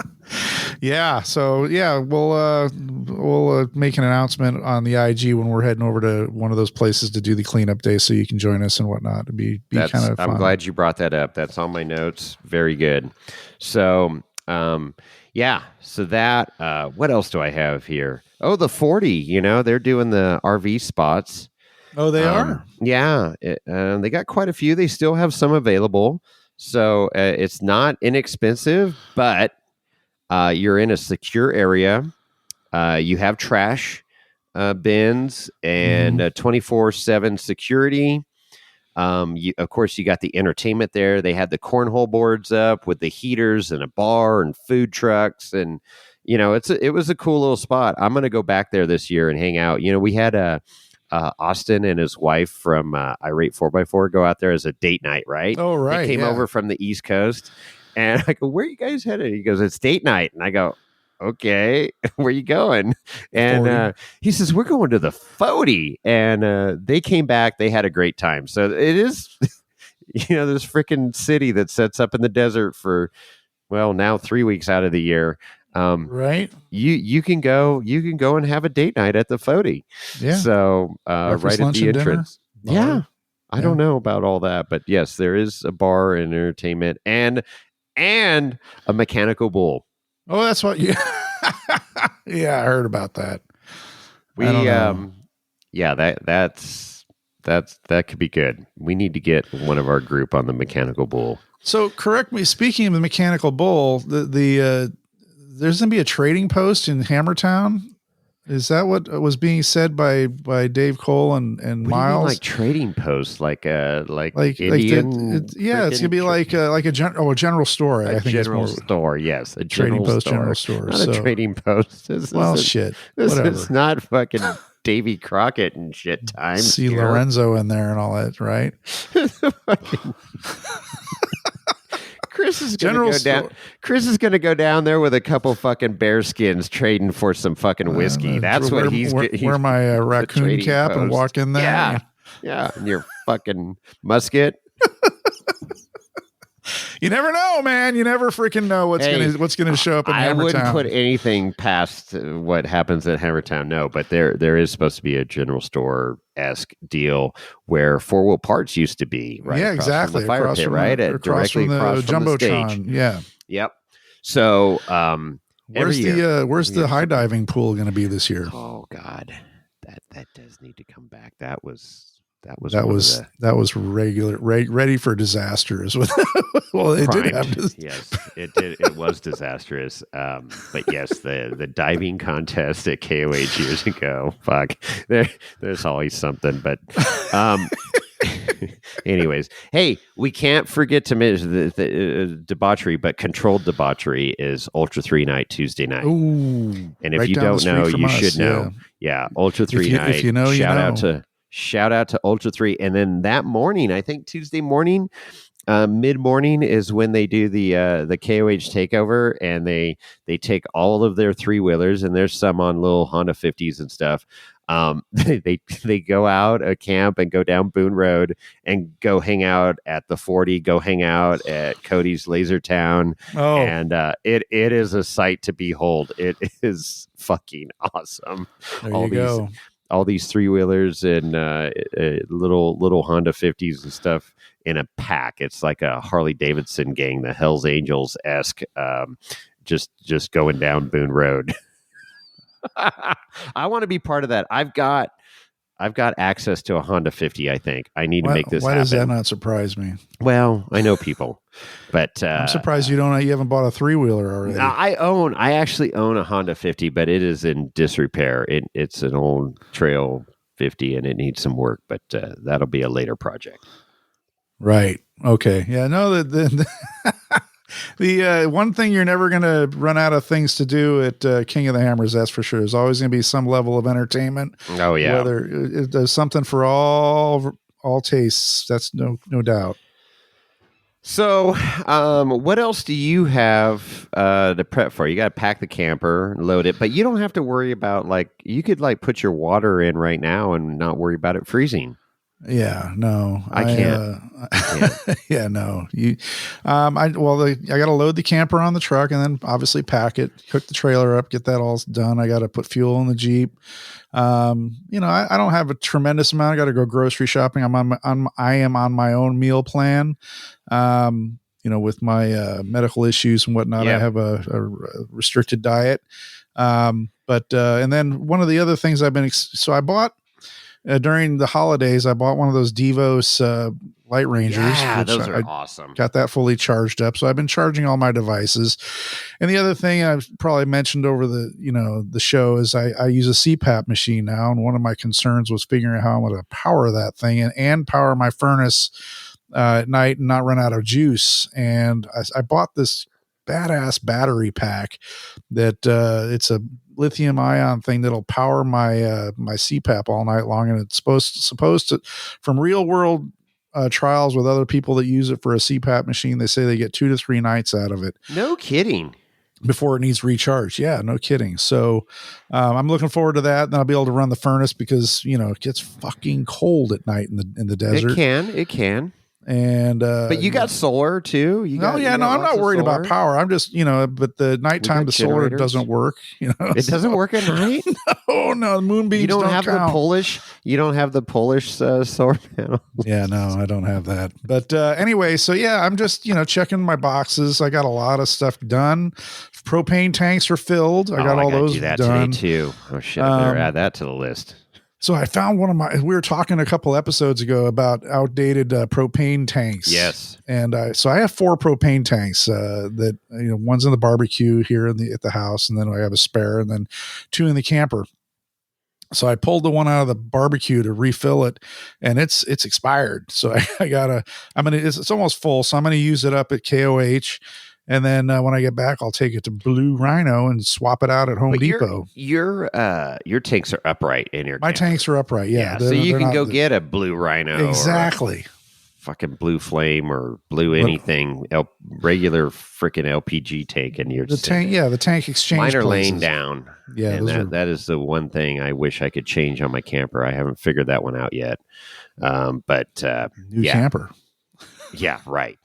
Yeah. So yeah, we'll make an announcement on the IG when we're heading over to one of those places to do the cleanup day, so you can join us and whatnot. It'd be kind of fun. I'm glad you brought that up. That's on my notes. Very good. So So that. What else do I have here? Oh, the 40. They're doing the RV spots. Oh, they are. Yeah. They got quite a few. They still have some available. So it's not inexpensive, but you're in a secure area. You have trash bins and 24/7 security. Of course, you got the entertainment there. They had the cornhole boards up with the heaters and a bar and food trucks, and it was a cool little spot. I'm going to go back there this year and hang out. We had Austin and his wife from Irate 4x4 go out there as a date night, right? Oh, right. They came over from the East Coast, and I go, "Where are you guys headed?" He goes, "It's date night," and I go, "Okay, where are you going?" And he says, "We're going to the 40." And they came back. They had a great time. So it is, this freaking city that sets up in the desert for, now 3 weeks out of the year. Right. You can go and have a date night at the 40. Yeah. So Breakfast, right at the entrance. Yeah. I don't know about all that, but yes, there is a bar and entertainment and a mechanical bull. Oh, that's what you. Yeah, I heard about that. That could be good. We need to get one of our group on the mechanical bull. So correct me. Speaking of the mechanical bull, the there's going to be a trading post in Hammertown. Is that what was being said by Dave Cole and What Miles? do you mean, like trading posts, like Indian? It's gonna be like a general store. I think general it's more store. Yes, a trading post, store. general store. Not a trading post. Shit. This Whatever. is not fucking Davy Crockett and shit time. See Lorenzo in there and all that, right? Chris is going to go down. Chris is going to go down there with a couple fucking bear skins trading for some fucking whiskey. That's what he's wear my raccoon cap and walk in there. Yeah, and your fucking musket. You never know, man. You never freaking know what's gonna show up in Hammertown. I wouldn't put anything past what happens at Hammertown. No, but there is supposed to be a general store-esque deal where 4-wheel parts used to be. Right? Yeah, exactly. From the fire pit, right? Directly across from the Jumbotron. Yeah. Yep. So, where's the high diving pool going to be this year? Oh God, that does need to come back. That was ready for disaster is what well it did have yes it did. It was disastrous, but yes, the diving contest at KOH years ago, fuck, there's always something. But anyways, hey, we can't forget to mention the debauchery, but controlled debauchery is Ultra 3 night Tuesday night. Ooh, and if you don't know, you should know. Yeah, Ultra 3 night. If you know, shout out to Ultra 3. And then that morning, I think Tuesday morning, Mid morning is when they do the KOH takeover, and they take all of their 3-wheelers, and there's some on little Honda 50s and stuff. They go out a camp and go down Boone Road and go hang out at the 40, go hang out at Cody's Laser Town. Oh, and it is a sight to behold. It is fucking awesome. there you go. All these 3-wheelers and little Honda 50s and stuff in a pack. It's like a Harley Davidson gang, the Hells Angels esque, just going down Boone Road. I want to be part of that. I've got access to a Honda 50. I think I need to make this happen. Why does that not surprise me? Well, I know people, but I'm surprised you haven't bought a 3-wheeler already. I actually own a Honda 50, but it is in disrepair. It's an old Trail 50 and it needs some work, but that'll be a later project. Right. Okay. Yeah. No, the one thing you're never going to run out of things to do at King of the Hammers, that's for sure. There's always going to be some level of entertainment. Oh yeah. Whether it does something for all tastes. That's no doubt. So, what else do you have to prep for? You got to pack the camper, load it, but you don't have to worry about you could put your water in right now and not worry about it freezing. Yeah, no, I can't. Yeah, no. I got to load the camper on the truck and then obviously pack it, hook the trailer up, get that all done. I got to put fuel in the Jeep. I don't have a tremendous amount. I got to go grocery shopping. I am on my own meal plan. With my medical issues and whatnot, I have a restricted diet. And then one of the other things so I bought. During the holidays, I bought one of those Devos Light Rangers. Yeah, those are awesome. Got that fully charged up. So I've been charging all my devices. And the other thing I've probably mentioned over the show is I use a CPAP machine now. And one of my concerns was figuring out how I'm going to power that thing and power my furnace at night and not run out of juice. And I bought this badass battery pack that it's a lithium ion thing that'll power my my CPAP all night long, and it's supposed to from real world trials with other people that use it for a CPAP machine, they say they get 2 to 3 nights out of it. No kidding. Before it needs recharge. Yeah, no kidding. So I'm looking forward to that. Then I'll be able to run the furnace because it gets fucking cold at night in the desert. It can. And but you got solar too. I'm not worried about power. I'm just but the nighttime the solar doesn't work. It doesn't work at night. No, the moonbeams don't have count. You don't have the Polish solar panel. Yeah, no, I don't have that. But anyway, so yeah, I'm just checking my boxes. I got a lot of stuff done. Propane tanks are filled. I got all those do that done today too. Oh shit! I better add that to the list. So I found we were talking a couple episodes ago about outdated propane tanks. Yes. And so I have 4 propane tanks that, one's in the barbecue here at the house. And then I have a spare and then 2 in the camper. So I pulled the one out of the barbecue to refill it and it's expired. So it's almost full. So I'm going to use it up at KOH. And then when I get back, I'll take it to Blue Rhino and swap it out at Home Depot. Your tanks are upright in your My tanks are upright, yeah. So you can go get a Blue Rhino. Exactly. Fucking Blue Flame or Blue anything, regular freaking LPG tank in your tank. Yeah, the tank exchange. Mine are places. laying down. Yeah, and that is the one thing I wish I could change on my camper. I haven't figured that one out yet. New camper. Yeah, right.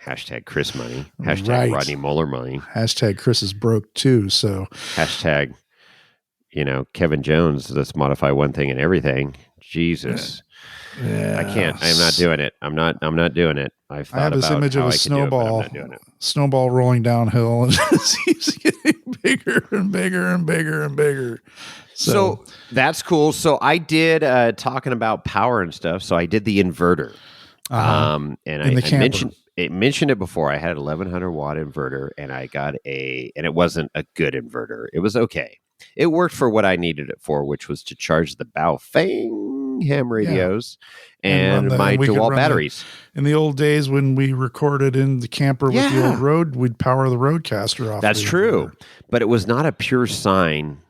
Hashtag Chris money. Hashtag Rodney Mueller money. Hashtag Chris is broke too. So hashtag, Kevin Jones. Let's modify one thing and everything. Jesus. Yeah. I can't. I'm not doing it. I'm not doing it. I have this image of a snowball rolling downhill and it keeps getting bigger and bigger and bigger and bigger. So that's cool. So I did talking about power and stuff. So I did the inverter. And I mentioned it before. I had an 1100 watt inverter and I got and it wasn't a good inverter. It was okay. It worked for what I needed it for, which was to charge the Baofeng ham radios and my DeWalt batteries. In the old days when we recorded in the camper with the old Rode, we'd power the Rodecaster off. That's true. But it was not a pure sine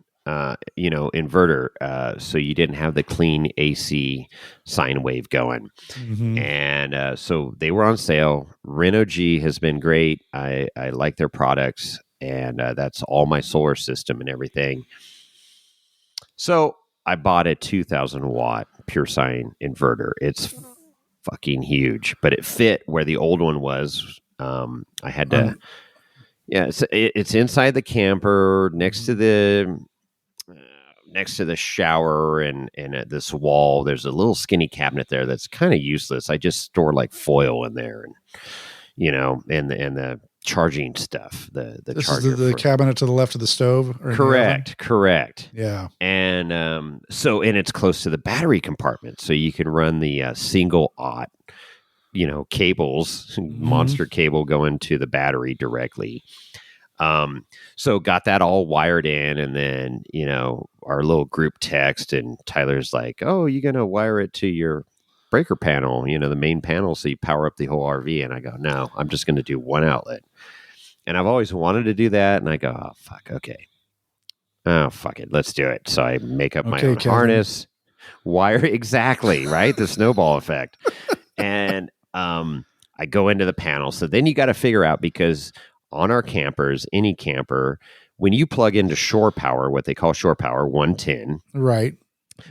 inverter. So you didn't have the clean AC sine wave going. Mm-hmm. And so they were on sale. Renogy has been great. I like their products, and that's all my solar system and everything. So I bought a 2,000 watt pure sine inverter. It's fucking huge, but it fit where the old one was. I had to, it's inside the camper next to the shower and at this wall. There's a little skinny cabinet there that's kind of useless. I just store like foil in there, and and the charging stuff. This is the cabinet to the left of the stove. Correct. Yeah. And and it's close to the battery compartment, so you can run the single aught, cables, monster cable going to the battery directly. So got that all wired in, and then, our little group text, and Tyler's like, "Oh, you going to wire it to your breaker panel, the main panel, so you power up the whole RV." And I go, "No, I'm just going to do one outlet." And I've always wanted to do that. And I go, "Oh, fuck. Okay. Oh, fuck it. Let's do it." So I make up my own harness, wire exactly, right? The snowball effect. And, I go into the panel. So then you got to figure out, because on our campers, any camper, when you plug into shore power, what they call shore power, 110. Right.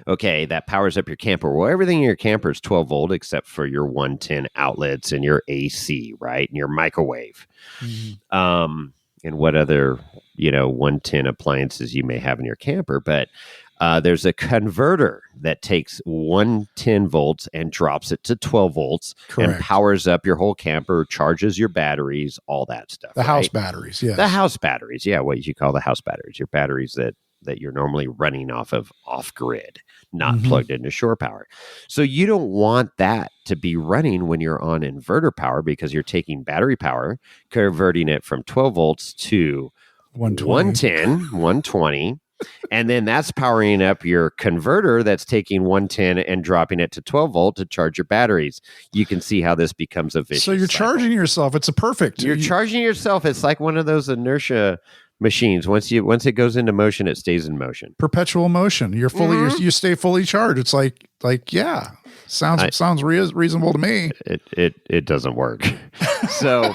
Okay, that powers up your camper. Well, everything in your camper is 12 volt except for your 110 outlets and your AC, right? And your microwave. Mm-hmm. And what other, 110 appliances you may have in your camper. But there's a converter that takes 110 volts and drops it to 12 volts. Correct. And powers up your whole camper, charges your batteries, all that stuff. The house batteries, yes. The house batteries, yeah, what you call the house batteries. Your batteries that you're normally running off grid, not plugged into shore power. So you don't want that to be running when you're on inverter power, because you're taking battery power, converting it from 12 volts to 120, and then that's powering up your converter that's taking 110 and dropping it to 12 volt to charge your batteries. You can see how this becomes a vicious cycle. So you're charging yourself. It's a perfect. You're charging yourself. It's like one of those inertia machines. Once it goes into motion, it stays in motion. Perpetual motion. You're fully. You stay fully charged. It's like yeah. Sounds reasonable to me. It doesn't work. So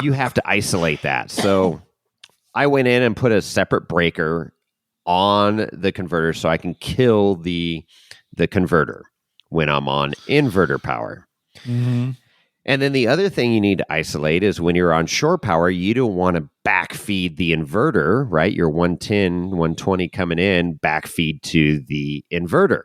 you have to isolate that. So I went in and put a separate breaker on the converter so I can kill the converter when I'm on inverter power. Mm-hmm. And then the other thing you need to isolate is when you're on shore power, you don't want to backfeed the inverter, right? Your 110, 120 coming in, backfeed to the inverter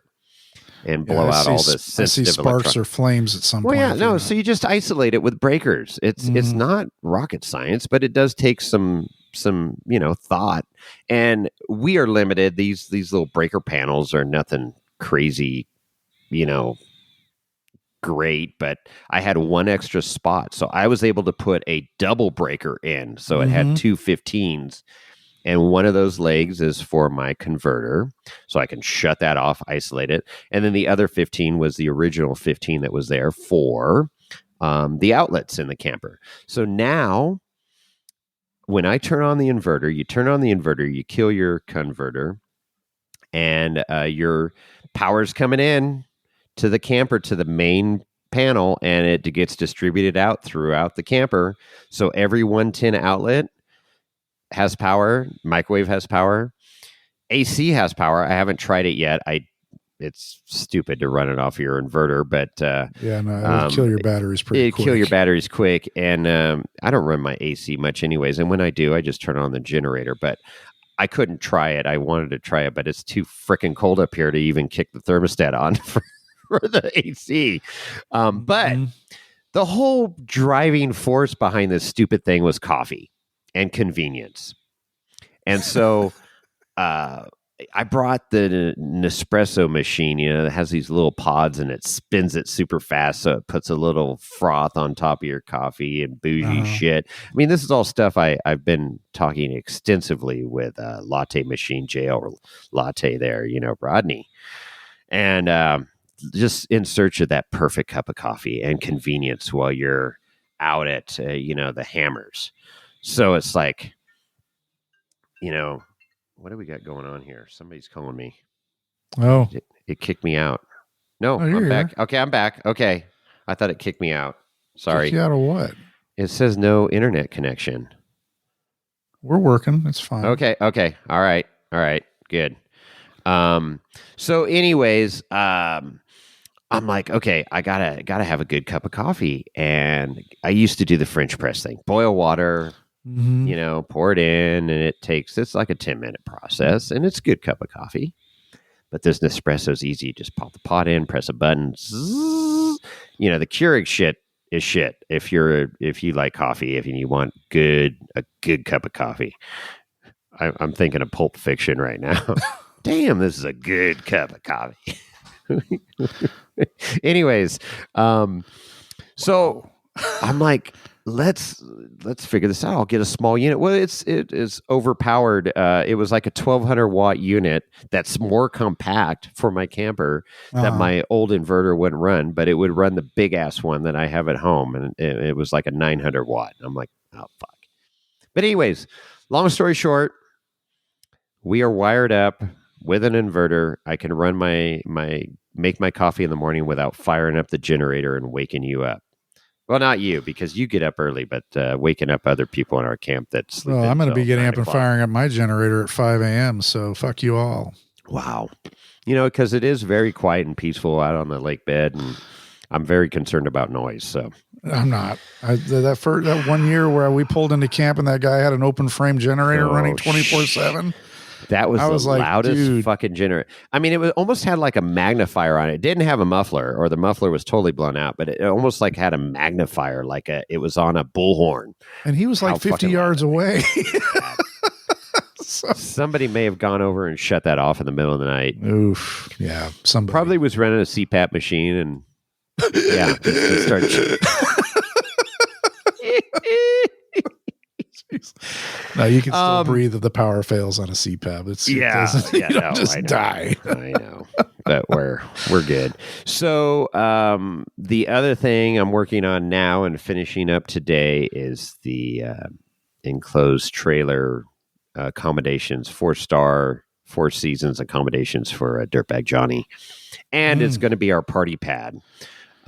and blow out all the sensitive sparks or flames at some point. Well, yeah, no. So you just isolate it with breakers. It's not rocket science, but it does take some thought. And we are limited. These little breaker panels are nothing crazy, great, but I had one extra spot, so I was able to put a double breaker in. So it had two 15s, and one of those legs is for my converter, so I can shut that off, isolate it, and then the other 15 was the original 15 that was there for the outlets in the camper. So now when I turn on the inverter, you kill your converter, and your power's coming in to the camper, to the main panel, and it gets distributed out throughout the camper. So every 110 outlet has power, microwave has power, AC has power. I haven't tried it yet. It's stupid to run it off your inverter, but it'll kill your batteries pretty quick. Kill your batteries quick, and I don't run my AC much anyways, and when I do, I just turn on the generator. But I couldn't try it. I wanted to try it, but it's too freaking cold up here to even kick the thermostat on for the AC. But the whole driving force behind this stupid thing was coffee and convenience. And so I brought the Nespresso machine, that has these little pods, and it spins it super fast. So it puts a little froth on top of your coffee and bougie shit. I mean, this is all stuff I've been talking extensively with Latte Machine, JL Latte there, Rodney. And just in search of that perfect cup of coffee and convenience while you're out at, the Hammers. So it's like, what do we got going on here? Somebody's calling me. Oh, it kicked me out. No, you're I'm back. here. Okay, I'm back. Okay. I thought it kicked me out. Sorry. Kicked you out of what? It says no internet connection. We're working. It's fine. Okay. All right. Good. So anyways, I'm like, okay, I gotta have a good cup of coffee. And I used to do the French press thing. Boil water, pour it in, and it's like a 10-minute process, and it's a good cup of coffee. But this Nespresso's easy. You just pop the pot in, press a button. Zzz. The Keurig shit is shit. If you like coffee, if you want a good cup of coffee. I'm thinking of Pulp Fiction right now. Damn, this is a good cup of coffee. Anyways, so I'm like, let's figure this out. I'll get a small unit. Well, it is overpowered. It was like a 1200 watt unit that's more compact for my camper that my old inverter wouldn't run, but it would run the big ass one that I have at home, and it was like a 900 watt. I'm like, oh fuck. But anyways, long story short, we are wired up with an inverter. I can run make my coffee in the morning without firing up the generator and waking you up. Well, not you, because you get up early, but waking up other people in our camp that sleep. Well, I'm going to be getting up and firing up my generator at 5 a.m., so fuck you all. Wow. Because it is very quiet and peaceful out on the lake bed, and I'm very concerned about noise, so. I'm not. That 1 year where we pulled into camp and that guy had an open frame generator running 24/7. That was the like, loudest dude. fucking generator. I mean, almost had like a magnifier on it. It didn't have a muffler, or the muffler was totally blown out, but it almost like had a magnifier, it was on a bullhorn. And he was like 50 yards away. Somebody may have gone over and shut that off in the middle of the night. Oof. Yeah. Somebody probably was running a CPAP machine, and yeah, just started. No, you can still breathe if the power fails on a CPAP. Just die. I know, but we're good. So the other thing I'm working on now and finishing up today is the enclosed trailer accommodations, 4-star, 4 seasons accommodations for Dirtbag Johnny, and it's going to be our party pad.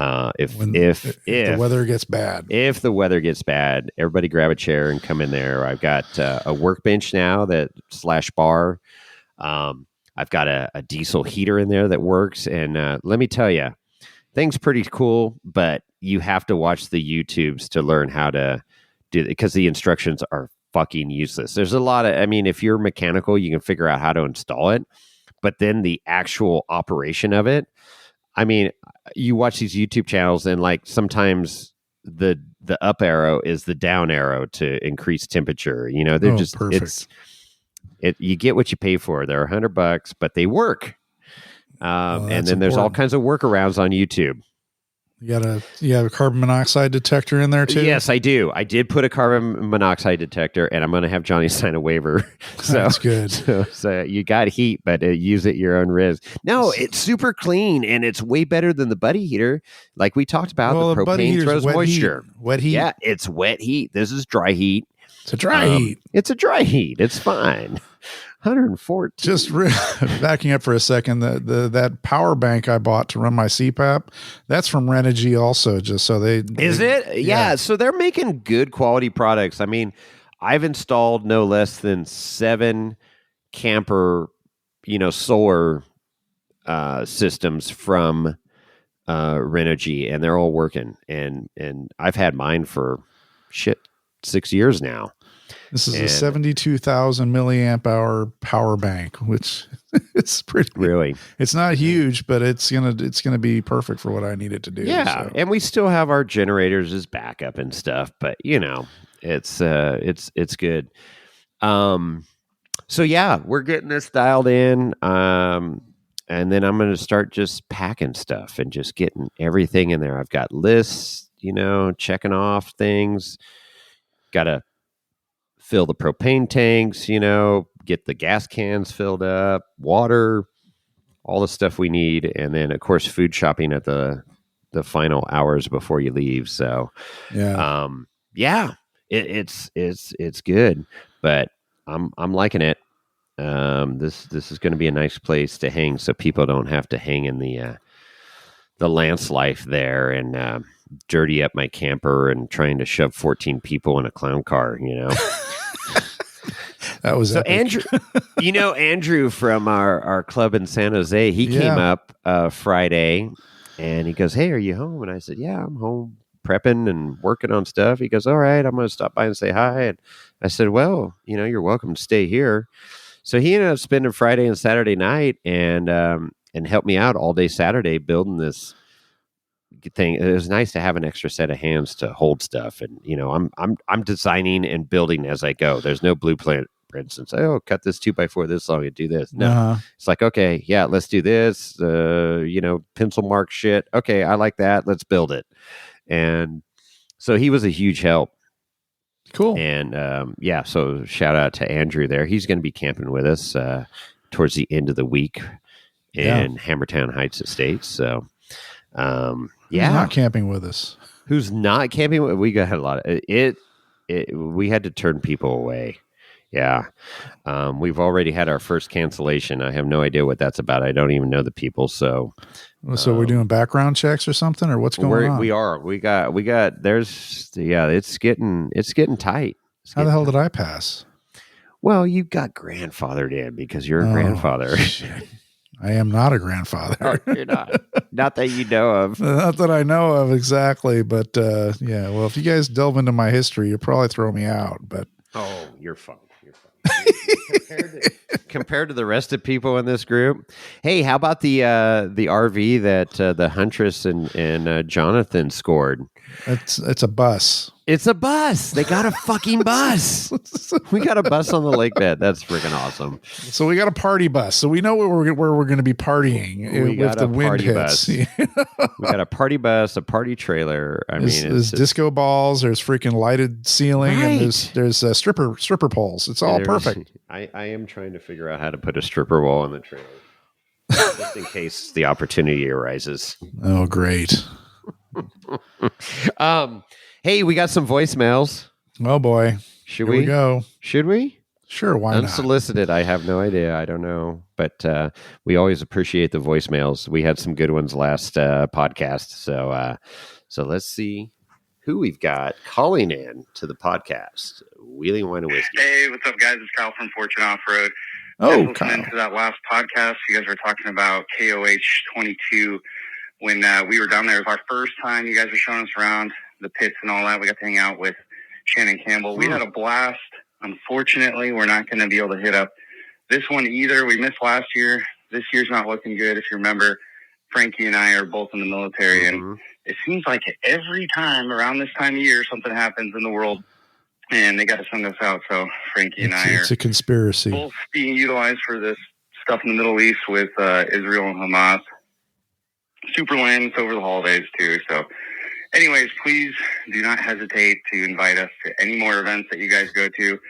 If the weather gets bad. If the weather gets bad, everybody grab a chair and come in there. I've got a workbench now / bar. I've got a diesel heater in there that works. And let me tell you, things pretty cool, but you have to watch the YouTubes to learn how to do it, because the instructions are fucking useless. There's a lot of, if you're mechanical, you can figure out how to install it, but then the actual operation of it, you watch these YouTube channels, and like sometimes the up arrow is the down arrow to increase temperature. They're just perfect. You get what you pay for. They're $100, but they work. And then there's all kinds of workarounds on YouTube. You have a carbon monoxide detector in there too? Yes, I do. I did put a carbon monoxide detector, and I'm going to have Johnny sign a waiver. So, that's good. So you got heat, but use it your own risk. No, it's super clean, and it's way better than the buddy heater. Like we talked about, the propane throws moisture. Wet heat. Yeah, it's wet heat. This is dry heat. It's a dry heat. It's a dry heat. It's fine. 114. Just backing up for a second, that power bank I bought to run my CPAP, that's from Renogy also. Just so is it? Yeah. So they're making good quality products. I've installed no less than 7 camper, solar systems from Renogy, and they're all working. And I've had mine for 6 years now. This is a 72,000 milliamp hour power bank, which is pretty. Really, it's not huge, but it's gonna be perfect for what I need it to do. Yeah, so. And we still have our generators as backup and stuff, but it's good. So yeah, we're getting this dialed in, and then I'm going to start just packing stuff and just getting everything in there. I've got lists, checking off things. Got to fill the propane tanks, get the gas cans filled up, water, all the stuff we need. And then of course, food shopping at the final hours before you leave. So, it's good, but I'm liking it. This is going to be a nice place to hang, so people don't have to hang in the Lance life there and dirty up my camper and trying to shove 14 people in a clown car. That was so epic. Andrew. Andrew from our club in San Jose. He came up Friday, and he goes, "Hey, are you home?" And I said, "Yeah, I'm home." Prepping and working on stuff. He goes, "All right, I'm going to stop by and say hi." And I said, "Well, you're welcome to stay here." So he ended up spending Friday and Saturday night and helped me out all day Saturday building this thing. It was nice to have an extra set of hands to hold stuff. And I'm designing and building as I go. There's no blueprint. For instance, cut this 2x4 this long and do this. No, It's like, okay, yeah, let's do this. Pencil mark shit. Okay, I like that. Let's build it. And so he was a huge help. Cool. And so shout out to Andrew there. He's going to be camping with us towards the end of the week in Hammertown Heights Estates. So, Who's not camping with us? Who's not camping? We got a lot of it. We had to turn people away. Yeah. We've already had our first cancellation. I have no idea what that's about. I don't even know the people. So we're doing background checks or something, or what's going on? We are. We got. It's getting tight. How the hell did I pass? Well, you got grandfathered in because you're a grandfather. Shit. I am not a grandfather. You're not. Not that you know of. Not that I know of exactly, but well, if you guys delve into my history, you'll probably throw me out. But you're fine. Compared to the rest of people in this group. Hey, how about the RV that the Huntress and Jonathan scored? It's a bus. It's a bus. They got a fucking bus. We got a bus on the lake bed. That's freaking awesome. So we got a party bus. So we know where we're going to be partying. We got the a wind party hits. bus. We got a party bus, a party trailer. There's disco balls. There's freaking lighted ceiling, right. And there's stripper poles. It's all perfect. I am trying to figure out how to put a stripper wall in the trailer, just in case the opportunity arises. Oh, great. Hey, we got some voicemails. Oh boy. Here we go. Should we? Sure, why not? Unsolicited, I have no idea. I don't know. But we always appreciate the voicemails. We had some good ones last podcast. So let's see who we've got calling in to the podcast. Wheeling Wine and Whiskey. Hey, what's up, guys? It's Kyle from Fortune Off-Road. Oh, listening to that last podcast, you guys were talking about KOH 22 when we were down there. It was our first time. You guys were showing us around the pits and all that. We got to hang out with Shannon Campbell. We had a blast. Unfortunately, we're not going to be able to hit up this one either. We missed last year. This year's not looking good. If you remember, Frankie and I are both in the military, and it seems like every time around this time of year, something happens in the world, and they got to send us out. So Frankie and I it's a conspiracy. Both being utilized for this stuff in the Middle East with Israel and Hamas. Super lame. It's over the holidays, too. So anyways, please do not hesitate to invite us to any more events that you guys go to. We've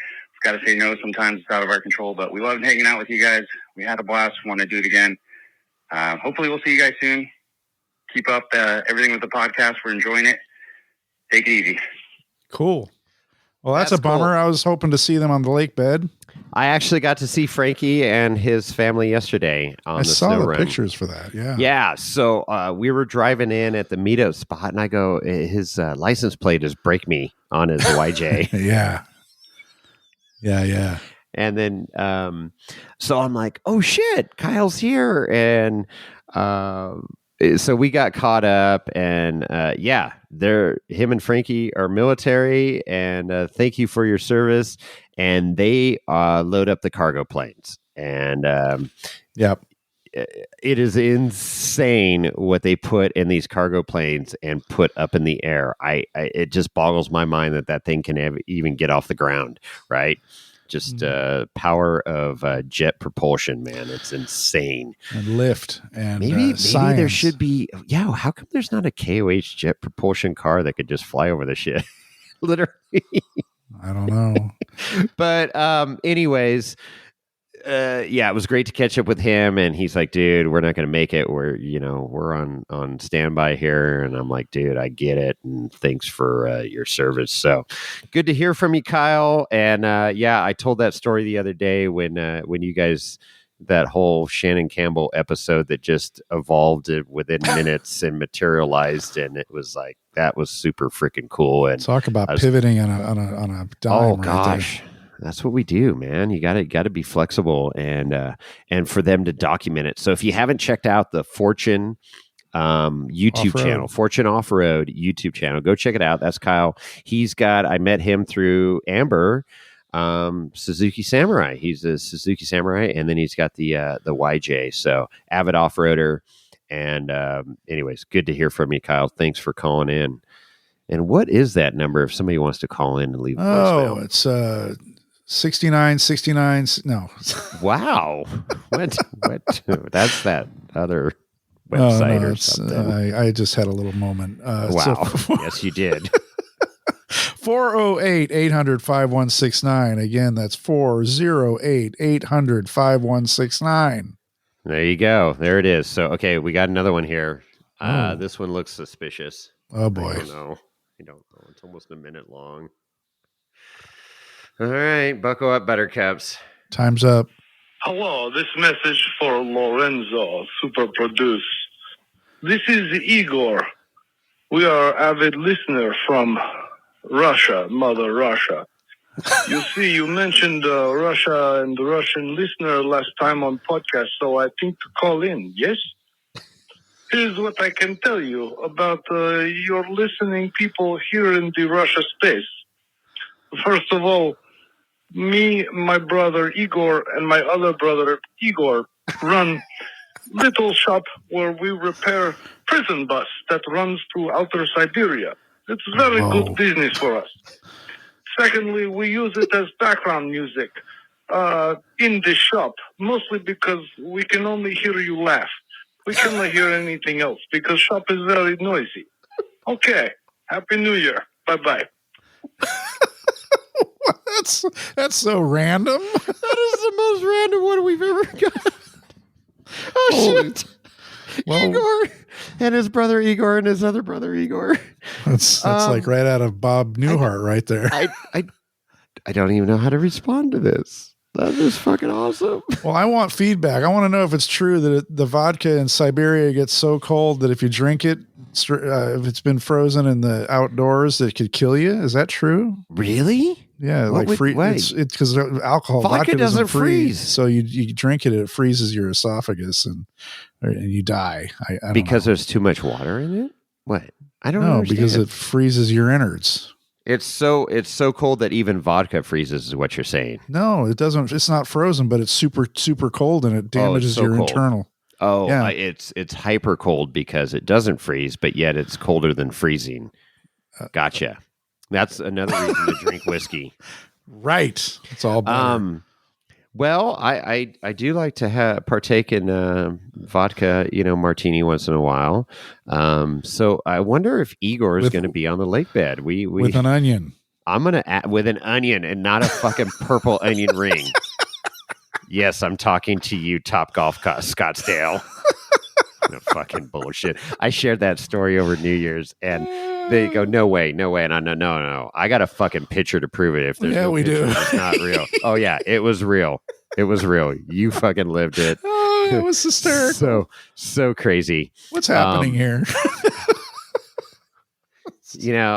got to say no. Sometimes it's out of our control, but we love hanging out with you guys. We had a blast. We want to do it again. Hopefully we'll see you guys soon. Keep up everything with the podcast. We're enjoying it. Take it easy. Cool. Well, that's a bummer. Cool. I was hoping to see them on the lake bed. I actually got to see Frankie and his family yesterday on the snow run. I saw the pictures for that. Yeah. Yeah. So we were driving in at the meetup spot, and I go, his license plate is "Break Me" on his YJ. Yeah. And then, so I'm like, oh shit, Kyle's here. And, so we got caught up and, him and Frankie are military and, thank you for your service. And they, load up the cargo planes and, yep. It is insane what they put in these cargo planes and put up in the air. It just boggles my mind that thing can even get off the ground. Right. Just power of jet propulsion, man. It's insane. And lift and maybe science. There should be. Yeah, how come there's not a KOH jet propulsion car that could just fly over the shit? Literally. I don't know. But anyways, Yeah, it was great to catch up with him, and he's like, dude, we're not going to make it. We're on standby here. And I'm like, dude, I get it. And thanks for your service. So good to hear from you, Kyle. And yeah, I told that story the other day when you guys, that whole Shannon Campbell episode that just evolved within minutes and materialized. And it was like, that was super freaking cool. And talk about pivoting on a dime. Oh right gosh. There. That's what we do, man. You got to be flexible and for them to document it. So if you haven't checked out the Fortune YouTube Off-road. channel, Fortune Off-Road YouTube channel, go check it out. That's Kyle. I met him through Amber, Suzuki Samurai. He's a Suzuki Samurai, and then he's got the YJ. So avid off-roader. And anyways, good to hear from you, Kyle. Thanks for calling in. And what is that number if somebody wants to call in and leave a voicemail? It's 6969. No. Wow. What? That's that other website or something. I just had a little moment. Wow. Yes, you did. 408-800-5169. Again, that's 408-800-5169. There you go. There it is. So, okay, we got another one here. This one looks suspicious. Oh, boy. I don't know. It's almost a minute long. All right, buckle up, buttercups. Time's up. Hello, this message for Lorenzo, Super Produce. This is Igor. We are avid listener from Russia, Mother Russia. You see, you mentioned Russia and the Russian listener last time on podcast, so I think to call in, yes? Here's what I can tell you about your listening people here in the Russia space. First of all, me, my brother Igor, and my other brother Igor run little shop where we repair prison bus that runs through outer Siberia. It's very good business for us. Secondly, we use it as background music in the shop, mostly because we can only hear you laugh. We cannot hear anything else because shop is very noisy. Okay. Happy New Year. Bye-bye. That's so random. That is the most random one we've ever got. Oh, shit. Well, Igor and his brother Igor and his other brother Igor. That's like right out of Bob Newhart right there. I don't even know how to respond to this. That is fucking awesome. Well, I want feedback. I want to know if it's true that the vodka in Siberia gets so cold that if you drink it, if it's been frozen in the outdoors, it could kill you. Is that true? Really? Yeah, what it's because alcohol vodka doesn't freeze. So you drink it, it freezes your esophagus and you die. I don't because know. There's too much water in it. What? I don't know. No, because it freezes your innards. It's so cold that even vodka freezes, is what you're saying. No, it doesn't. It's not frozen, but it's super cold and it damages your cold. internal. Oh, yeah. It's hyper cold because it doesn't freeze, but yet it's colder than freezing. Gotcha. That's another reason to drink whiskey. Right. It's all better. Well, I do like to partake in vodka, martini once in a while. So I wonder if Igor is going to be on the lake bed. With an onion. I'm going to add with an onion and not a fucking purple onion ring. Yes, I'm talking to you, Top Golf Scottsdale. No fucking bullshit. I shared that story over New Year's, and they go, no way. And I no. I got a fucking picture to prove it. If there's no we picture, do. It's not real. Oh yeah, it was real. You fucking lived it. Oh, it was hysterical. So crazy. What's happening here?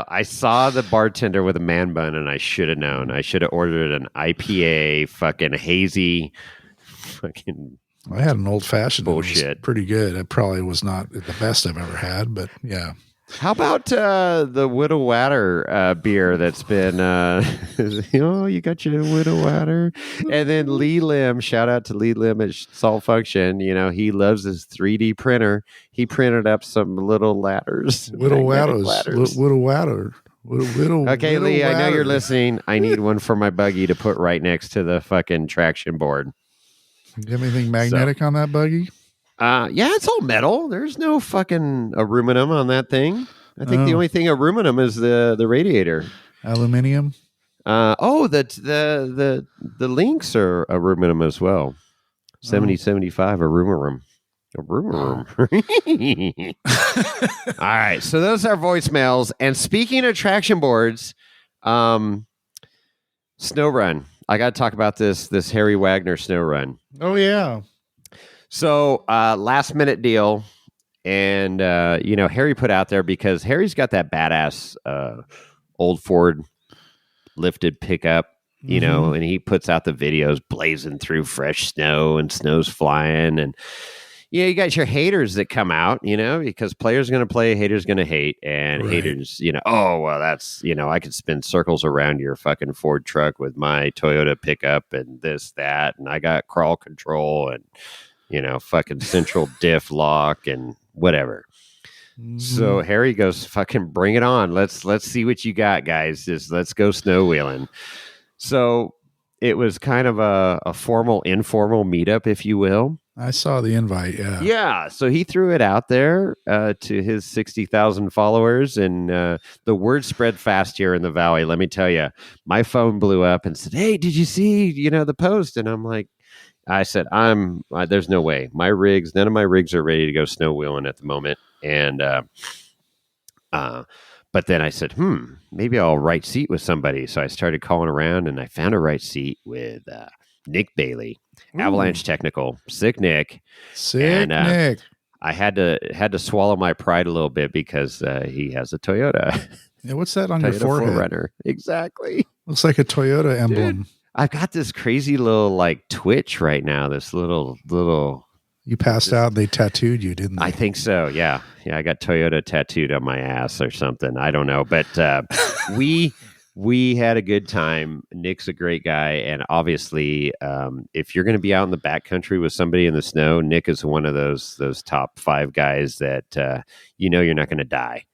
I saw the bartender with a man bun, and I should have known. I should have ordered an IPA, fucking hazy, fucking. I had an old fashioned. Bullshit. Pretty good. It probably was not the best I've ever had, but yeah. How about the Widow Water beer that's been, you got your Widow Water. And then Lee Lim, shout out to Lee Lim at Salt Function. He loves his 3D printer. He printed up some little ladders. Widow Water. Okay, Lee, I know you're listening. I need one for my buggy to put right next to the fucking traction board. You have anything magnetic on that buggy? Yeah, it's all metal. There's no fucking aluminum on that thing. I think the only thing aluminum is the radiator. Aluminium? The links are a room in them as well. 7075 a rumor room. A rumor room. All right, so those are voicemails. And speaking of traction boards, snow run. I got to talk about this Harry Wagner snow run. Oh yeah. So last minute deal, and Harry put out there because Harry's got that badass old Ford lifted pickup, and he puts out the videos blazing through fresh snow and snow's flying, and you got your haters that come out, because players going to play, haters going to hate, and haters, oh, well, that's, I could spin circles around your fucking Ford truck with my Toyota pickup and this, that, and I got crawl control and, fucking central diff lock and whatever. So Harry goes, fucking bring it on. Let's see what you got, guys. Just let's go snow wheeling. So it was kind of a formal, informal meetup, if you will. I saw the invite. Yeah. Yeah. So he threw it out there to his 60,000 followers, and the word spread fast here in the Valley. Let me tell you, my phone blew up and said, "Hey, did you see, the post?" And I'm like, I said, there's no way. None of my rigs are ready to go snow wheeling at the moment. And, but then I said, maybe I'll right seat with somebody. So I started calling around, and I found a right seat with Nick Bailey, Avalanche Technical, sick Nick. Nick. I had to swallow my pride a little bit because he has a Toyota. Yeah, what's that on Toyota your forehead? 4Runner. Exactly. Looks like a Toyota emblem. Dude, I've got this crazy little like twitch right now. This little. You passed out and they tattooed you, didn't they? I think so. Yeah. I got Toyota tattooed on my ass or something. I don't know, but we had a good time. Nick's a great guy, and obviously, if you're going to be out in the backcountry with somebody in the snow, Nick is one of those top 5 guys that you're not going to die.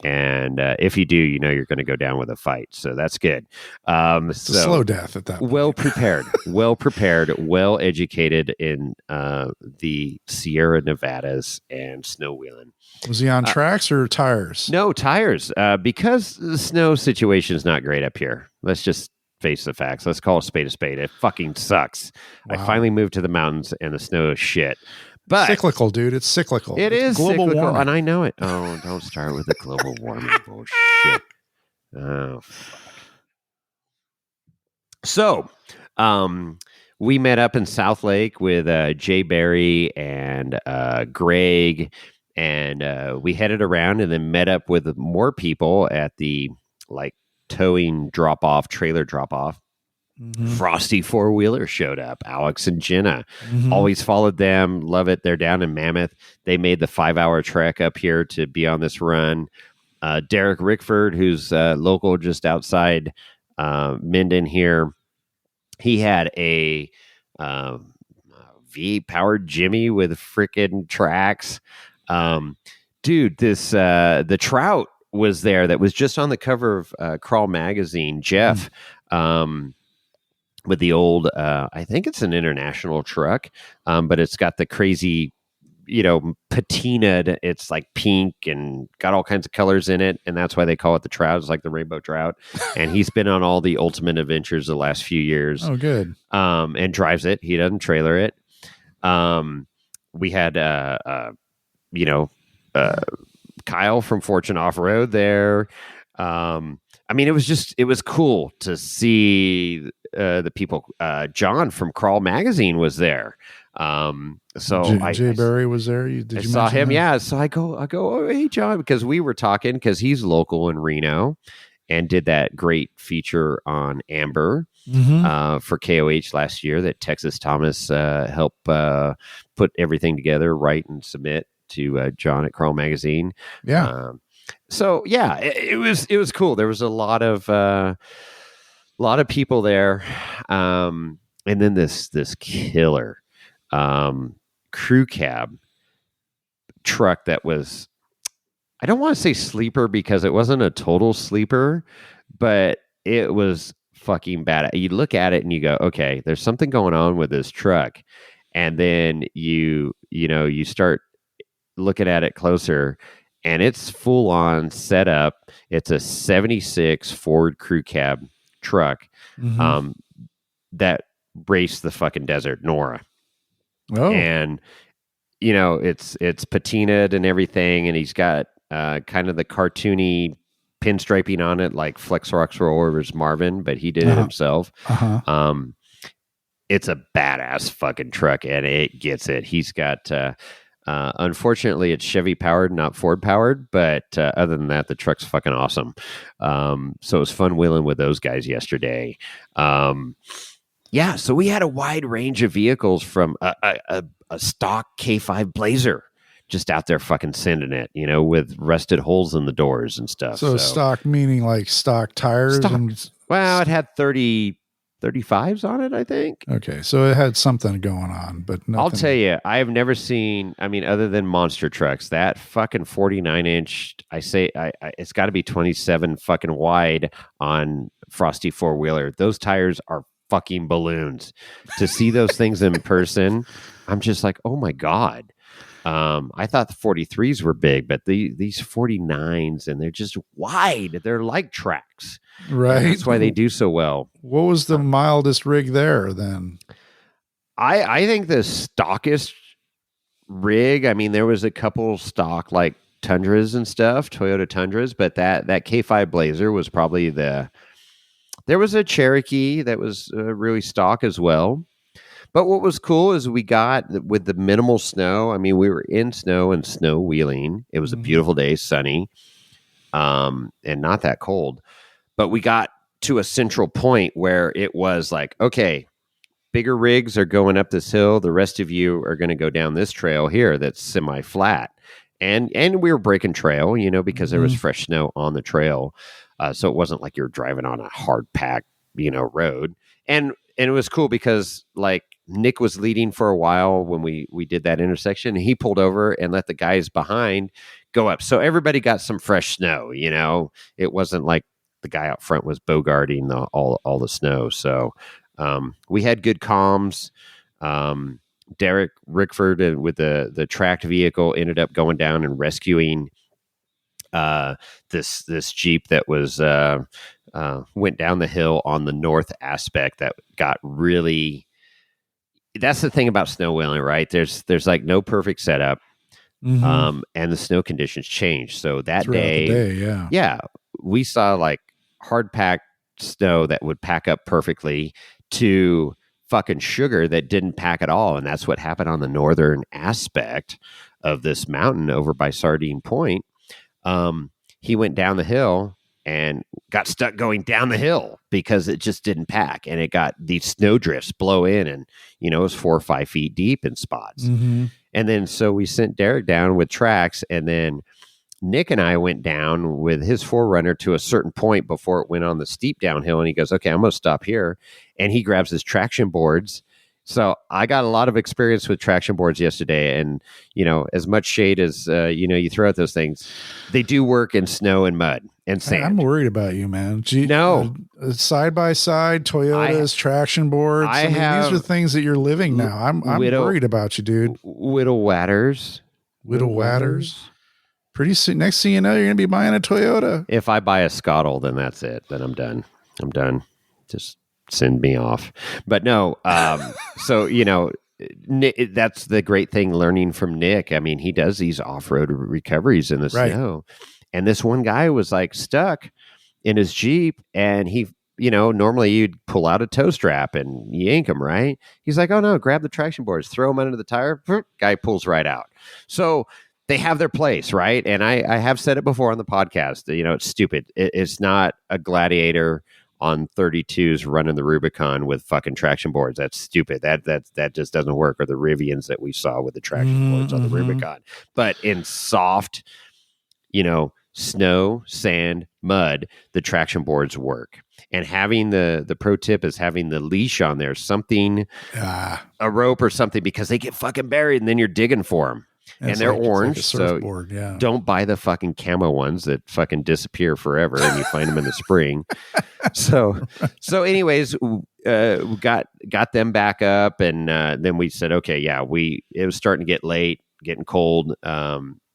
And if you do, you're going to go down with a fight. So that's good. It's a slow death at that point. Well prepared, well educated in the Sierra Nevadas and snow wheeling. Was he on tracks or tires? No, tires. Because the snow situation is not great up here. Let's just face the facts. Let's call a spade a spade. It fucking sucks. Wow. I finally moved to the mountains and the snow is shit. But cyclical, dude. It's cyclical. It's global cyclical, warming. and I know it. Oh, don't start with the global warming bullshit. Oh, fuck. So, we met up in South Lake with Jay Barry and Greg, and we headed around and then met up with more people at the towing drop-off, trailer drop-off. Frosty 4-wheeler showed up. Alex and Jenna. Always followed them. Love it. They're down in Mammoth. They made the 5-hour trek up here to be on this run. Derek Rickford, who's local just outside Minden here, he had a V powered Jimmy with freaking tracks. Dude, the Trout was there that was just on the cover of Crawl magazine. Jeff, with the old, I think it's an International truck, but it's got the crazy, patinaed. It's like pink and got all kinds of colors in it, and that's why they call it the Trout. It's like the Rainbow Trout, and he's been on all the Ultimate Adventures the last few years. Oh, good. And drives it. He doesn't trailer it. We had, Kyle from Fortune Off Road there. It was cool to see the people. John from Crawl Magazine was there. Jay Barry was there. Did you saw him? that? Yeah. So I go, oh, hey, John, because we were talking because he's local in Reno and did that great feature on Amber for KOH last year that Texas Thomas helped put everything together, write and submit to John at Crawl Magazine. Yeah. So yeah, it was cool. There was a lot of people there, and then this killer crew cab truck that was, I don't want to say sleeper because it wasn't a total sleeper, but it was fucking bad. You look at it and you go, okay, there's something going on with this truck, and then you start looking at it closer. And it's full on set up. It's a 76 Ford crew cab truck Mhm. that raced the fucking desert, Nora. Oh, And it's patinaed and everything, and he's got kind of the cartoony pinstriping on it, like Flex Rocks Roller's Marvin, but he did it Uh-huh. himself. uh-huh. It's a badass fucking truck, and it gets it. He's got, unfortunately, it's Chevy powered, not Ford powered, but other than that, the truck's fucking awesome. So it was fun wheeling with those guys yesterday. Yeah, so we had a wide range of vehicles from a stock K5 Blazer just out there fucking sending it, with rusted holes in the doors and stuff. So stock meaning like stock tires? Stock. Well, it had 35s on it, I think. Okay, so it had something going on, but nothing. I'll tell you, I have never seen, other than monster trucks, that fucking 49-inch, it's got to be 27 fucking wide on Frosty four-wheeler. Those tires are fucking balloons. To see those things in person, I'm just like, oh my God. I thought the 43s were big, but these 49s, and they're just wide. They're like tracks. Right. And that's why they do so well. What was the mildest rig there then? I think the stockest rig, there was a couple stock like Tundras and stuff, Toyota Tundras, but that K5 Blazer was probably there was a Cherokee that was really stock as well. But what was cool is we got, with the minimal snow, we were in snow and snow wheeling. It was a beautiful day, sunny, and not that cold. But we got to a central point where it was like, okay, bigger rigs are going up this hill. The rest of you are going to go down this trail here that's semi-flat. And we were breaking trail, because there was fresh snow on the trail. So it wasn't like you're driving on a hard-packed, road. And it was cool because, like, Nick was leading for a while when we did that intersection, and he pulled over and let the guys behind go up. So everybody got some fresh snow, It wasn't like the guy out front was bogarting all the snow. So we had good comms. Derek Rickford with the tracked vehicle ended up going down and rescuing this Jeep that was went down the hill on the north aspect that got really. That's the thing about snow wheeling, right? There's like no perfect setup, and the snow conditions change. So that throughout day, the day, we saw like hard packed snow that would pack up perfectly to fucking sugar that didn't pack at all. And that's what happened on the northern aspect of this mountain over by Sardine Point. He went down the hill and got stuck going down the hill because it just didn't pack, and it got these snow drifts blow in, and it was 4 or 5 feet deep in spots. And then so we sent Derek down with tracks, and then Nick and I went down with his 4Runner to a certain point before it went on the steep downhill, and he goes, okay, I'm going to stop here. And he grabs his traction boards. So I got a lot of experience with traction boards yesterday, and, as much shade as, you throw at those things, they do work in snow and mud and sand. I'm worried about you, man. No. Side-by-side, Toyotas, traction boards. These are things that you're living now. I'm worried about you, dude. Whittle Watters. Pretty soon, next thing you know, you're going to be buying a Toyota. If I buy a Scottle, then that's it. Then I'm done. Just send me off. But no, so, Nick, that's the great thing learning from Nick. He does these off-road recoveries in the snow. And this one guy was like stuck in his Jeep, and he, normally you'd pull out a tow strap and yank him, right? He's like, oh no, grab the traction boards, throw them under the tire. Guy pulls right out. So they have their place, right? And I have said it before on the podcast, it's stupid. It's not a Gladiator on 32s running the Rubicon with fucking traction boards. That's stupid. That just doesn't work. Or the Rivians that we saw with the traction boards on the Rubicon. But in soft, snow, sand, mud, the traction boards work. And having the pro tip is having the leash on there, something, a rope or something, because they get fucking buried and then you're digging for them. And they're orange, so don't buy the fucking camo ones that fucking disappear forever and you find them in the spring. So anyways, we got them back up, and then we said, okay, it was starting to get late, getting cold. We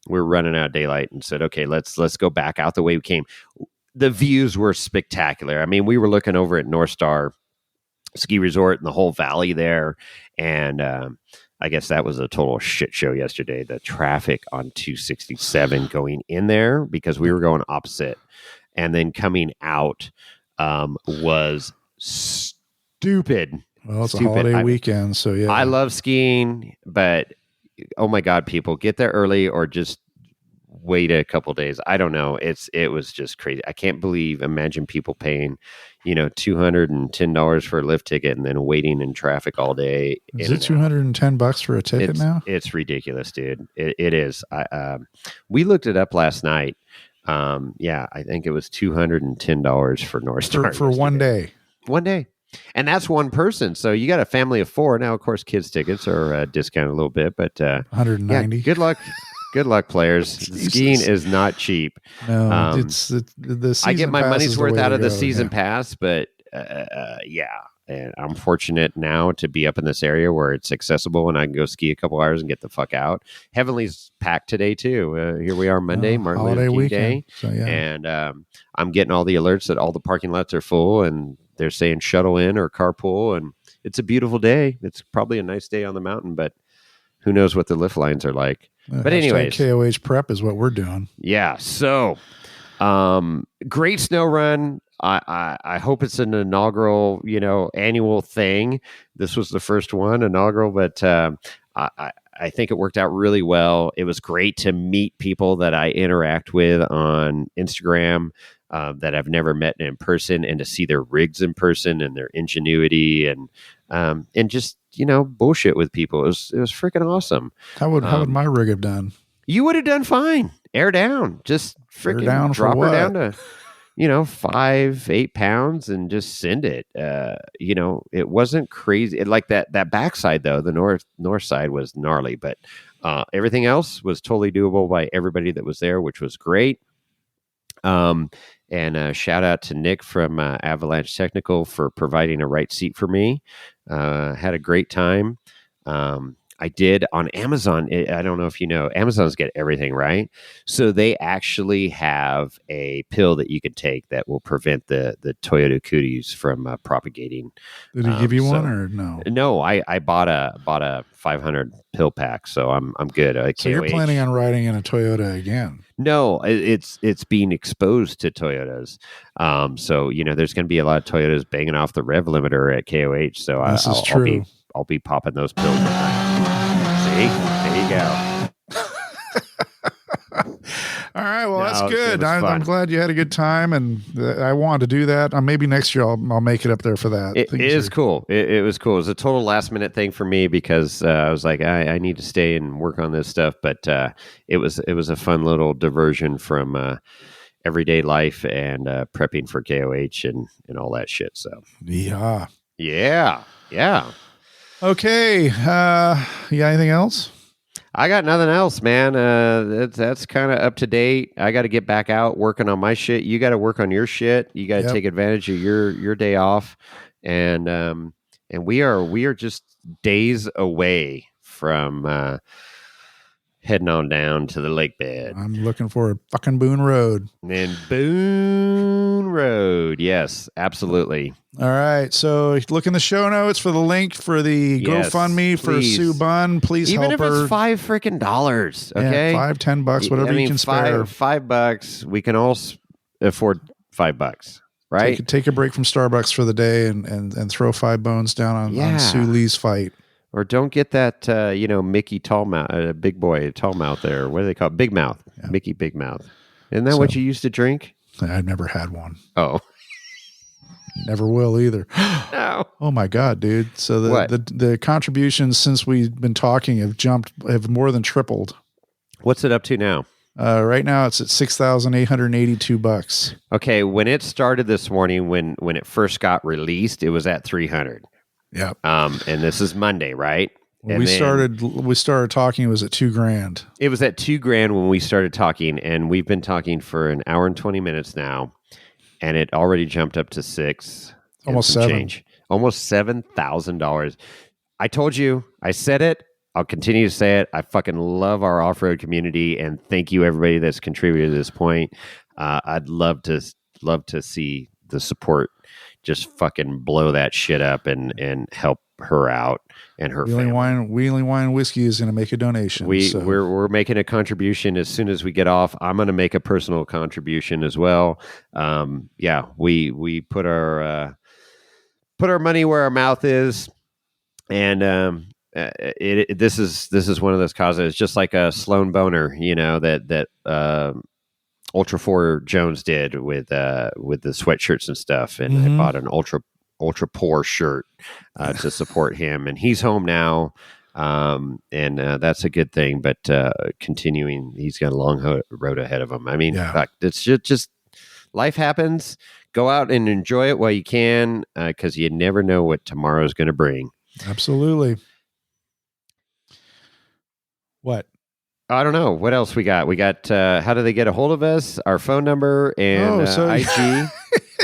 were running out of daylight, and said, okay, let's go back out the way we came. the views were spectacular. I mean, we were looking over at North Star Ski Resort and the whole valley there. And I guess that was a total shit show yesterday. The traffic on 267 going in there, because we were going opposite, and then coming out was stupid. Well, it's a holiday weekend, so yeah. I love skiing, but oh my God, people, get there early or just wait a couple days. I don't know. It was just crazy. I can't imagine people paying, $210 for a lift ticket and then waiting in traffic all day. Is it $210 for a ticket now? It's ridiculous, dude. It is. We looked it up last night. I think it was $210 for North Star for 1 day. 1 day. And that's one person. So you got a family of 4. Now, of course, kids tickets are discounted a little bit, but 190. Yeah, good luck. Good luck, players. Skiing is not cheap. No, it's the season. I get my money's worth out of the season yeah. pass, but and I'm fortunate now to be up in this area where it's accessible and I can go ski a couple hours and get the fuck out. Heavenly's packed today too. Here we are Monday, Martin Luther King Day, so, yeah. and I'm getting all the alerts that all the parking lots are full, and they're saying shuttle in or carpool, and it's a beautiful day. It's probably a nice day on the mountain, but who knows what the lift lines are like. But anyways, KOH prep is what we're doing. Yeah. So, great snow run. I hope it's an inaugural, annual thing. This was the first one inaugural, but I think it worked out really well. It was great to meet people that I interact with on Instagram that I've never met in person, and to see their rigs in person and their ingenuity and just bullshit with people. It was freaking awesome. How would my rig have done? You would have done fine. Air down, just freaking drop her down to 5-8 pounds and just send it. It wasn't crazy. Like that backside though, the north side was gnarly, but everything else was totally doable by everybody that was there, which was great. And shout out to Nick from Avalanche Technical for providing a right seat for me. Had a great time. I did on Amazon. I don't know if you know, Amazon's get everything right. So they actually have a pill that you can take that will prevent the Toyota cooties from propagating. Did he give you one or no? No, I bought a 500 pill pack, so I'm good. So you're planning on riding in a Toyota again? No, it's being exposed to Toyotas. So there's going to be a lot of Toyotas banging off the rev limiter at KOH. So this is true. I'll be popping those pills. See, there you go. All right, well, that's good. I'm glad you had a good time, and I wanted to do that. Maybe next year I'll make it up there for that. It is cool. It was cool. It was a total last minute thing for me because I was like, I need to stay and work on this stuff. But it was a fun little diversion from everyday life and prepping for KOH and all that shit. So yeah. Okay. You got anything else? I got nothing else, man. That's kind of up to date. I got to get back out working on my shit. You got to work on your shit. You got to take advantage of your day off, and we are just days away from heading on down to the lake bed. I'm looking for a fucking Boone Road. And Boone Road, yes, absolutely. All right, so look in the show notes for the link for the GoFundMe for Lee-Bun. Please even help her. Even if it's $5 freaking, okay? Yeah, $5-10, whatever you can spare. $5. We can all afford $5, right? Take a break from Starbucks for the day and throw 5 bones down on Sue Lee's fight. Or don't get that, Mickey Tallmouth, big boy Tallmouth there. What do they call it? Big Mouth. Yeah. Mickey Big Mouth. Isn't that what you used to drink? I've never had one. Oh. Never will either. No. Oh my God, dude. So the contributions since we've been talking have more than tripled. What's it up to now? Right now it's at $6,882. Okay. When it started this morning, when it first got released, it was at 300. Yeah. And this is Monday, right? When we started talking, it was at $2,000. It was at $2,000 when we started talking, and we've been talking for an hour and 20 minutes now, and it already jumped up to $6,000. Almost $7,000. Change. Almost $7,000. I told you, I said it. I'll continue to say it. I fucking love our off-road community, and thank you everybody that's contributed to this point. I'd love to love to see the support just fucking blow that shit up and help her out and her family. Wheeling Wine Whiskey is going to make a donation. We're making a contribution as soon as we get off. I'm going to make a personal contribution as well. We put our money where our mouth is, and this is one of those causes. It's just like a Sloan Boner, that Ultra 4 Jones did with the sweatshirts and stuff, and I bought an ultra poor shirt to support him, and he's home now, and that's a good thing. But continuing, he's got a long road ahead of him. I mean, it's just life happens. Go out and enjoy it while you can, because you never know what tomorrow's going to bring. Absolutely. What? I don't know. What else we got? We got how do they get a hold of us? Our phone number and IG.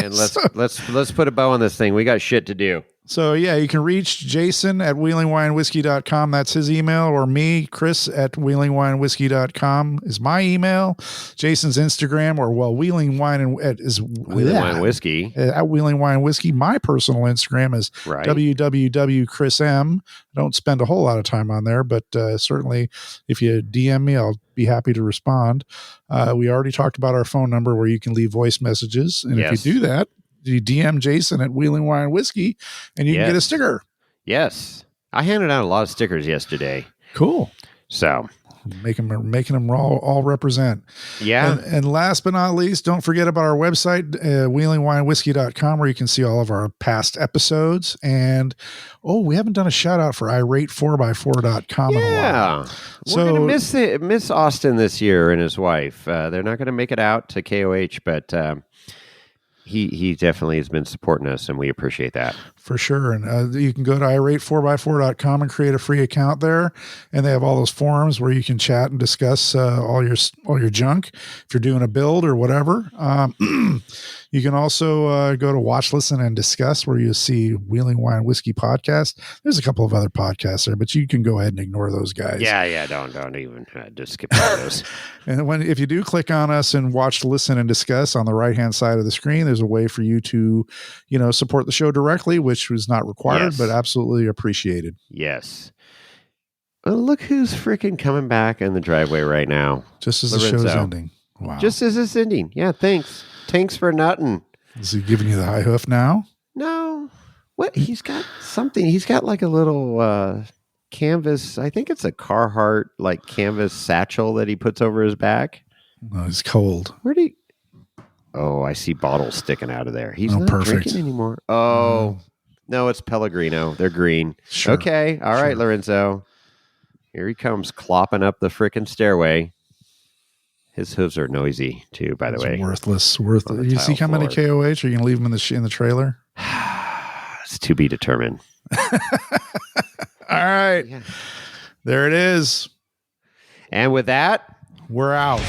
And let's put a bow on this thing. We got shit to do. So, you can reach Jason at wheelingwinewhiskey.com. That's his email. Or me, Chris at wheelingwinewhiskey.com is my email. Jason's Instagram, Wheeling Wine is Wheeling Wine Whiskey. At Wheeling Wine Whiskey. My personal Instagram is www.chrism. I don't spend a whole lot of time on there, but certainly if you DM me, I'll be happy to respond. We already talked about our phone number where you can leave voice messages. And if you do that, you DM Jason at Wheeling Wine Whiskey and you can get a sticker. Yes. I handed out a lot of stickers yesterday. Cool. So making them all represent. Yeah. And last but not least, don't forget about our website, wheelingwinewhiskey.com, where you can see all of our past episodes. And we haven't done a shout out for irate4x4.com in a while. We're going to miss Austin this year and his wife. They're not going to make it out to KOH, but he definitely has been supporting us, and we appreciate that. For sure. And you can go to irate4x4.com and create a free account there. And they have all those forums where you can chat and discuss all your junk if you're doing a build or whatever. You can also go to Watch, Listen, and Discuss, where you see Wheeling Wine Whiskey Podcast. There's a couple of other podcasts there, but you can go ahead and ignore those guys. Yeah. Don't even just skip those. And if you do click on us and Watch, Listen, and Discuss on the right-hand side of the screen, there's a way for you to, support the show directly, which was not required, but absolutely appreciated. Yes. Well, look who's freaking coming back in the driveway right now. Just as Lorenzo. The show's ending. Wow. Just as it's ending. Yeah, thanks. Thanks for nutting. Is he giving you the high hoof now? No. What? He's got something. He's got like a little canvas. I think it's a Carhartt like canvas satchel that he puts over his back. No, he's cold. Where'd he? Oh, I see bottles sticking out of there. He's not drinking anymore. Oh, no, it's Pellegrino. They're green. Sure. Okay. All right, Lorenzo. Here he comes clopping up the frickin' stairway. His hooves are noisy too, by the way. Worthless. You see how many KOH? Are you going to leave them in the trailer? It's to be determined. All right. Yeah. There it is. And with that, we're out.